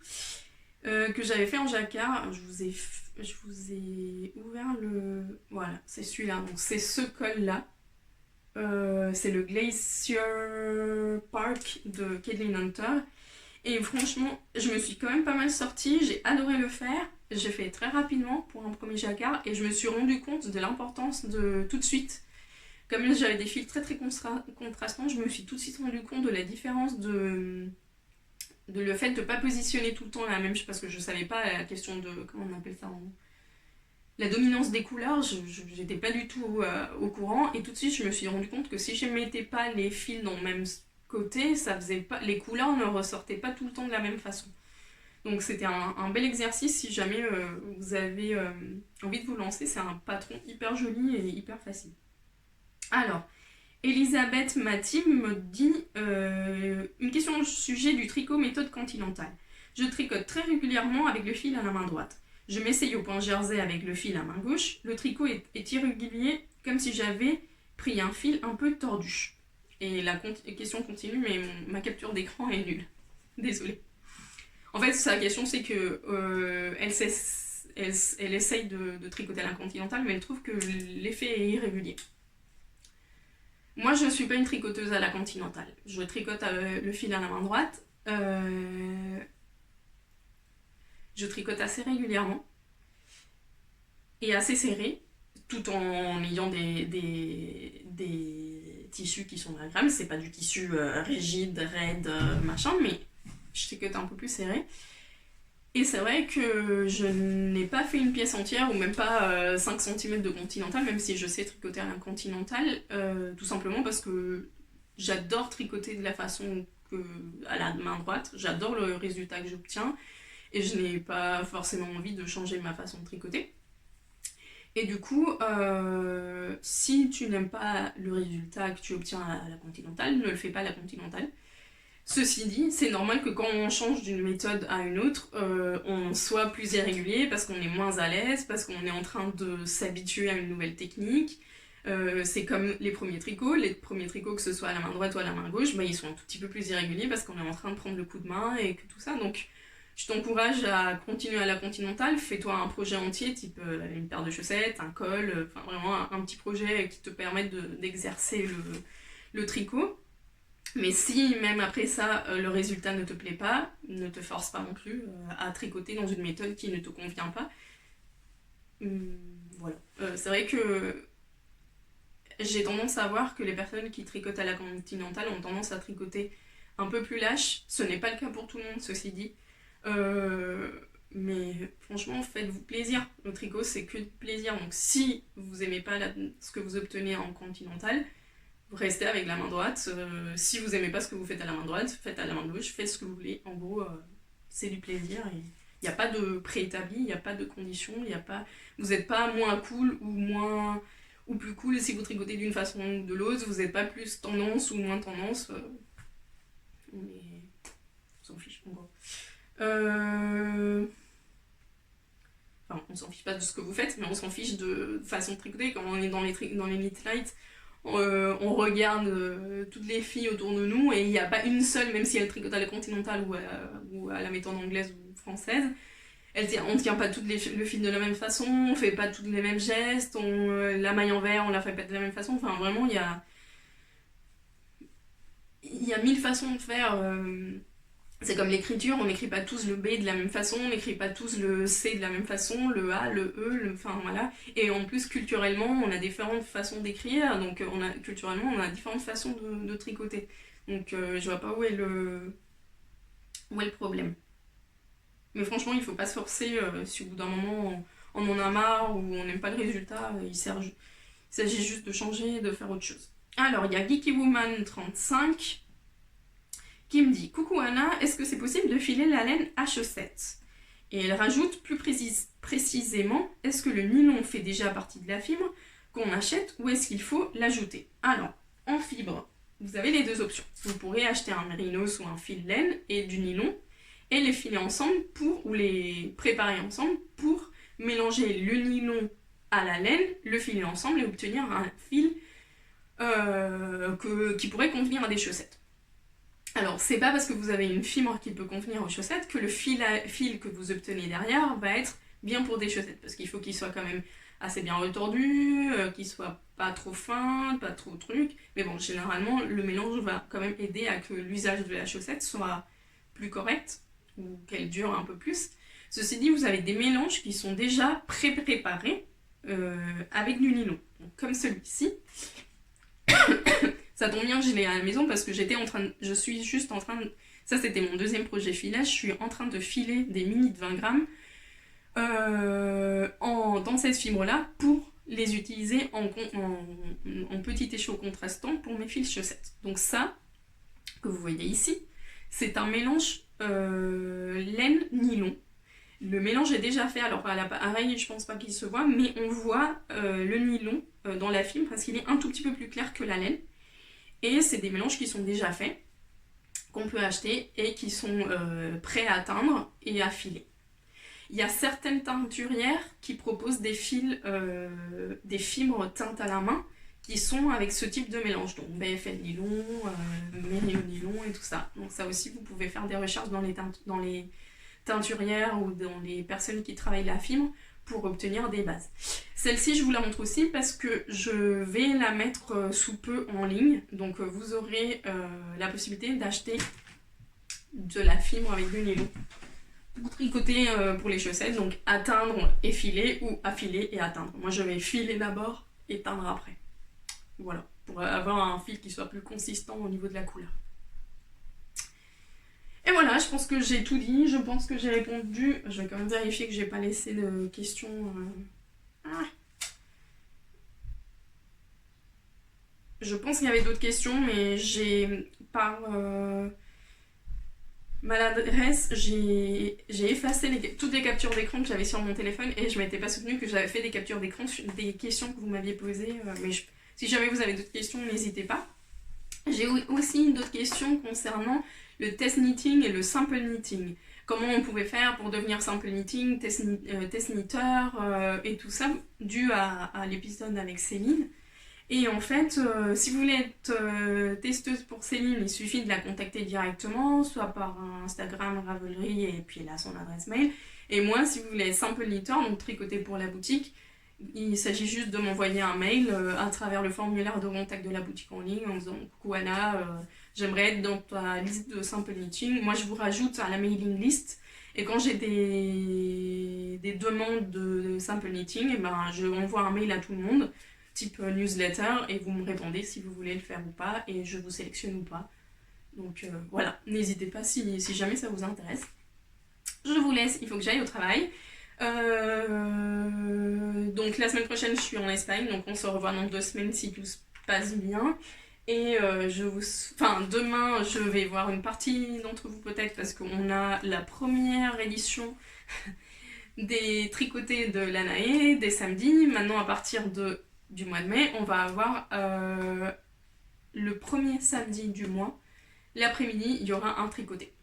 que j'avais fait en jacquard. Je vous ai ouvert le... Voilà, c'est celui-là. Donc c'est ce col-là. C'est le Glacier Park de Caitlin Hunter. Et franchement, je me suis quand même pas mal sortie. J'ai adoré le faire. J'ai fait très rapidement pour un premier jacquard. Et je me suis rendu compte de l'importance de tout de suite. Comme j'avais des fils très très contrastants, je me suis tout de suite rendu compte de la différence de le fait de ne pas positionner tout le temps la même chose, parce que je savais pas la question de, comment on appelle ça, la dominance des couleurs, je n'étais pas du tout au courant, et tout de suite je me suis rendu compte que si je ne mettais pas les fils dans le même côté, les couleurs ne ressortaient pas tout le temps de la même façon. Donc c'était un bel exercice si jamais vous avez envie de vous lancer, c'est un patron hyper joli et hyper facile. Alors, Elisabeth Mathim me dit une question au sujet du tricot méthode continentale. Je tricote très régulièrement avec le fil à la main droite. Je m'essaye au point jersey avec le fil à main gauche. Le tricot est irrégulier, comme si j'avais pris un fil un peu tordu. Et la question continue, mais ma capture d'écran est nulle. Désolée. En fait, sa question, c'est que elle essaye de tricoter à la continentale, mais elle trouve que l'effet est irrégulier. Moi, je ne suis pas une tricoteuse à la continentale. Je tricote le fil à la main droite. Je tricote assez régulièrement et assez serré, tout en ayant des tissus qui sont agréables. C'est pas du tissu rigide, raide, machin, mais je tricote un peu plus serré. Et c'est vrai que je n'ai pas fait une pièce entière, ou même pas 5 cm de continentale, même si je sais tricoter à la continentale, tout simplement parce que j'adore tricoter de la façon à la main droite, j'adore le résultat que j'obtiens, et je n'ai pas forcément envie de changer ma façon de tricoter. Et du coup, si tu n'aimes pas le résultat que tu obtiens à la continentale, ne le fais pas à la continentale. Ceci dit, c'est normal que quand on change d'une méthode à une autre, on soit plus irrégulier parce qu'on est moins à l'aise, parce qu'on est en train de s'habituer à une nouvelle technique. C'est comme les premiers tricots que ce soit à la main droite ou à la main gauche, bah, ils sont un tout petit peu plus irréguliers parce qu'on est en train de prendre le coup de main et que tout ça. Donc je t'encourage à continuer à la continentale, fais-toi un projet entier, type une paire de chaussettes, un col, enfin vraiment un petit projet qui te permette d'exercer le tricot. Mais si même après ça, le résultat ne te plaît pas, ne te force pas non plus à tricoter dans une méthode qui ne te convient pas. Voilà. C'est vrai que j'ai tendance à voir que les personnes qui tricotent à la continentale ont tendance à tricoter un peu plus lâche. Ce n'est pas le cas pour tout le monde, ceci dit. Mais franchement, faites-vous plaisir. Le tricot, c'est que de plaisir. Donc si vous n'aimez pas ce que vous obtenez en continentale, vous restez avec la main droite. Si vous aimez pas ce que vous faites à la main droite, faites à la main gauche, faites ce que vous voulez. En gros, c'est du plaisir. Il n'y a pas de préétabli, il n'y a pas de conditions, vous n'êtes pas moins cool ou plus cool si vous tricotez d'une façon ou de l'autre. Vous n'êtes pas plus tendance ou moins tendance. On s'en fiche en gros. Enfin, on s'en fiche pas de ce que vous faites, mais on s'en fiche de façon de tricoter. Quand on est dans les Knit Light, on regarde toutes les filles autour de nous et il n'y a pas une seule, même si elle tricote à la continentale ou à la méthode anglaise ou française, on ne tient pas toutes le fil de la même façon, on ne fait pas tous les mêmes gestes, la maille en vert on la fait pas de la même façon. Enfin vraiment il y a 1000 façons de faire. C'est comme l'écriture, on n'écrit pas tous le B de la même façon, on n'écrit pas tous le C de la même façon, le A, le E, enfin voilà. Et en plus, culturellement, on a différentes façons d'écrire, donc culturellement, on a différentes façons de tricoter. Donc je vois pas où est le problème. Mais franchement, il faut pas se forcer, si au bout d'un moment, on en a marre ou on n'aime pas le résultat, il s'agit juste de changer, de faire autre chose. Alors, il y a Geeky Woman 35 qui me dit « Coucou Anna, est-ce que c'est possible de filer la laine à chaussettes ?» Et elle rajoute plus précisément « Est-ce que le nylon fait déjà partie de la fibre qu'on achète ou est-ce qu'il faut l'ajouter ?» Alors, en fibre, vous avez les deux options. Vous pourrez acheter un mérinos ou un fil laine et du nylon et les filer ensemble ou les préparer ensemble pour mélanger le nylon à la laine, le filer ensemble et obtenir un fil qui pourrait convenir à des chaussettes. Alors, c'est pas parce que vous avez une fibre qui peut convenir aux chaussettes que le fil que vous obtenez derrière va être bien pour des chaussettes, parce qu'il faut qu'il soit quand même assez bien retordu, qu'il soit pas trop fin, pas trop truc, mais bon, généralement, le mélange va quand même aider à que l'usage de la chaussette soit plus correct, ou qu'elle dure un peu plus. Ceci dit, vous avez des mélanges qui sont déjà pré-préparés avec du nylon, donc, comme celui-ci. Ça tombe bien que je l'ai à la maison parce que je suis juste en train de... Ça, c'était mon deuxième projet filage. Je suis en train de filer des mini de 20 grammes dans cette fibre-là pour les utiliser en petit échau contrastant pour mes fils chaussettes. Donc que vous voyez ici, c'est un mélange laine-nylon. Le mélange est déjà fait, alors à l'appareil, je pense pas qu'il se voit, mais on voit le nylon dans la fibre parce qu'il est un tout petit peu plus clair que la laine. Et c'est des mélanges qui sont déjà faits, qu'on peut acheter et qui sont prêts à teindre et à filer. Il y a certaines teinturières qui proposent des fibres teintes à la main qui sont avec ce type de mélange. Donc BFL nylon, Merino nylon et tout ça. Donc ça aussi, vous pouvez faire des recherches dans les teinturières ou dans les personnes qui travaillent la fibre pour obtenir des bases. Celle-ci, je vous la montre aussi parce que je vais la mettre sous peu en ligne. Donc vous aurez la possibilité d'acheter de la fibre avec du nylon pour tricoter pour les chaussettes. Donc atteindre et filer ou affiler et atteindre. Moi je vais filer d'abord et teindre après. Voilà, pour avoir un fil qui soit plus consistant au niveau de la couleur. Et voilà, je pense que j'ai tout dit, je pense que j'ai répondu. Je vais quand même vérifier que j'ai pas laissé de questions. Je pense qu'il y avait d'autres questions, mais j'ai par maladresse, j'ai effacé toutes les captures d'écran que j'avais sur mon téléphone et je m'étais pas souvenue que j'avais fait des captures d'écran sur des questions que vous m'aviez posées. Mais si jamais vous avez d'autres questions, n'hésitez pas. J'ai aussi d'autres questions concernant le test knitting et le simple knitting. Comment on pouvait faire pour devenir simple knitting, test knitter et tout ça, dû à l'épisode avec Céline. Et en fait, si vous voulez être testeuse pour Céline, il suffit de la contacter directement, soit par Instagram, Ravelry, et puis elle a son adresse mail. Et moi, si vous voulez être simple knitter, donc tricoter pour la boutique, il s'agit juste de m'envoyer un mail à travers le formulaire de contact de la boutique en ligne en disant « Coucou Anna, j'aimerais être dans ta liste de simple knitting. » Moi, je vous rajoute à la mailing list. Et quand j'ai des demandes de simple knitting, et ben, je envoie un mail à tout le monde, type newsletter, et vous me répondez si vous voulez le faire ou pas, et je vous sélectionne ou pas. Donc voilà, n'hésitez pas si jamais ça vous intéresse. Je vous laisse, il faut que j'aille au travail. Donc la semaine prochaine je suis en Espagne, donc on se revoit dans 2 semaines si tout se passe bien. Et demain je vais voir une partie d'entre vous peut-être parce qu'on a la première édition des tricotés de l'Anaé dès samedi. Maintenant à partir du mois de mai, on va avoir le premier samedi du mois, l'après-midi, il y aura un tricoté.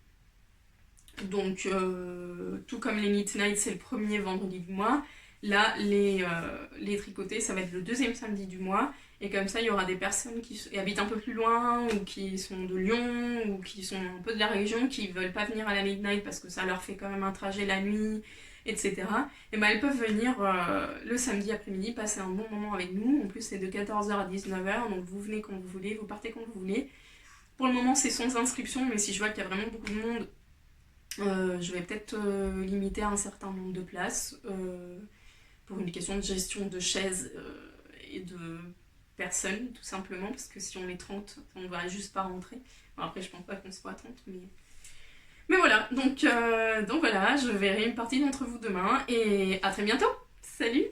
Donc, tout comme les Knit Nights, c'est le premier vendredi du mois. Là, les tricotés, ça va être le 2e samedi du mois. Et comme ça, il y aura des personnes qui habitent un peu plus loin, ou qui sont de Lyon, ou qui sont un peu de la région, qui ne veulent pas venir à la Knit Night parce que ça leur fait quand même un trajet la nuit, etc. Et ben, elles peuvent venir le samedi après-midi, passer un bon moment avec nous. En plus, c'est de 14h à 19h, donc vous venez quand vous voulez, vous partez quand vous voulez. Pour le moment, c'est sans inscription, mais si je vois qu'il y a vraiment beaucoup de monde, je vais peut-être limiter à un certain nombre de places pour une question de gestion de chaises et de personnes, tout simplement, parce que si on est 30, on ne va juste pas rentrer. Bon, après, je pense pas qu'on soit 30, mais voilà, donc voilà, je verrai une partie d'entre vous demain, et à très bientôt. Salut!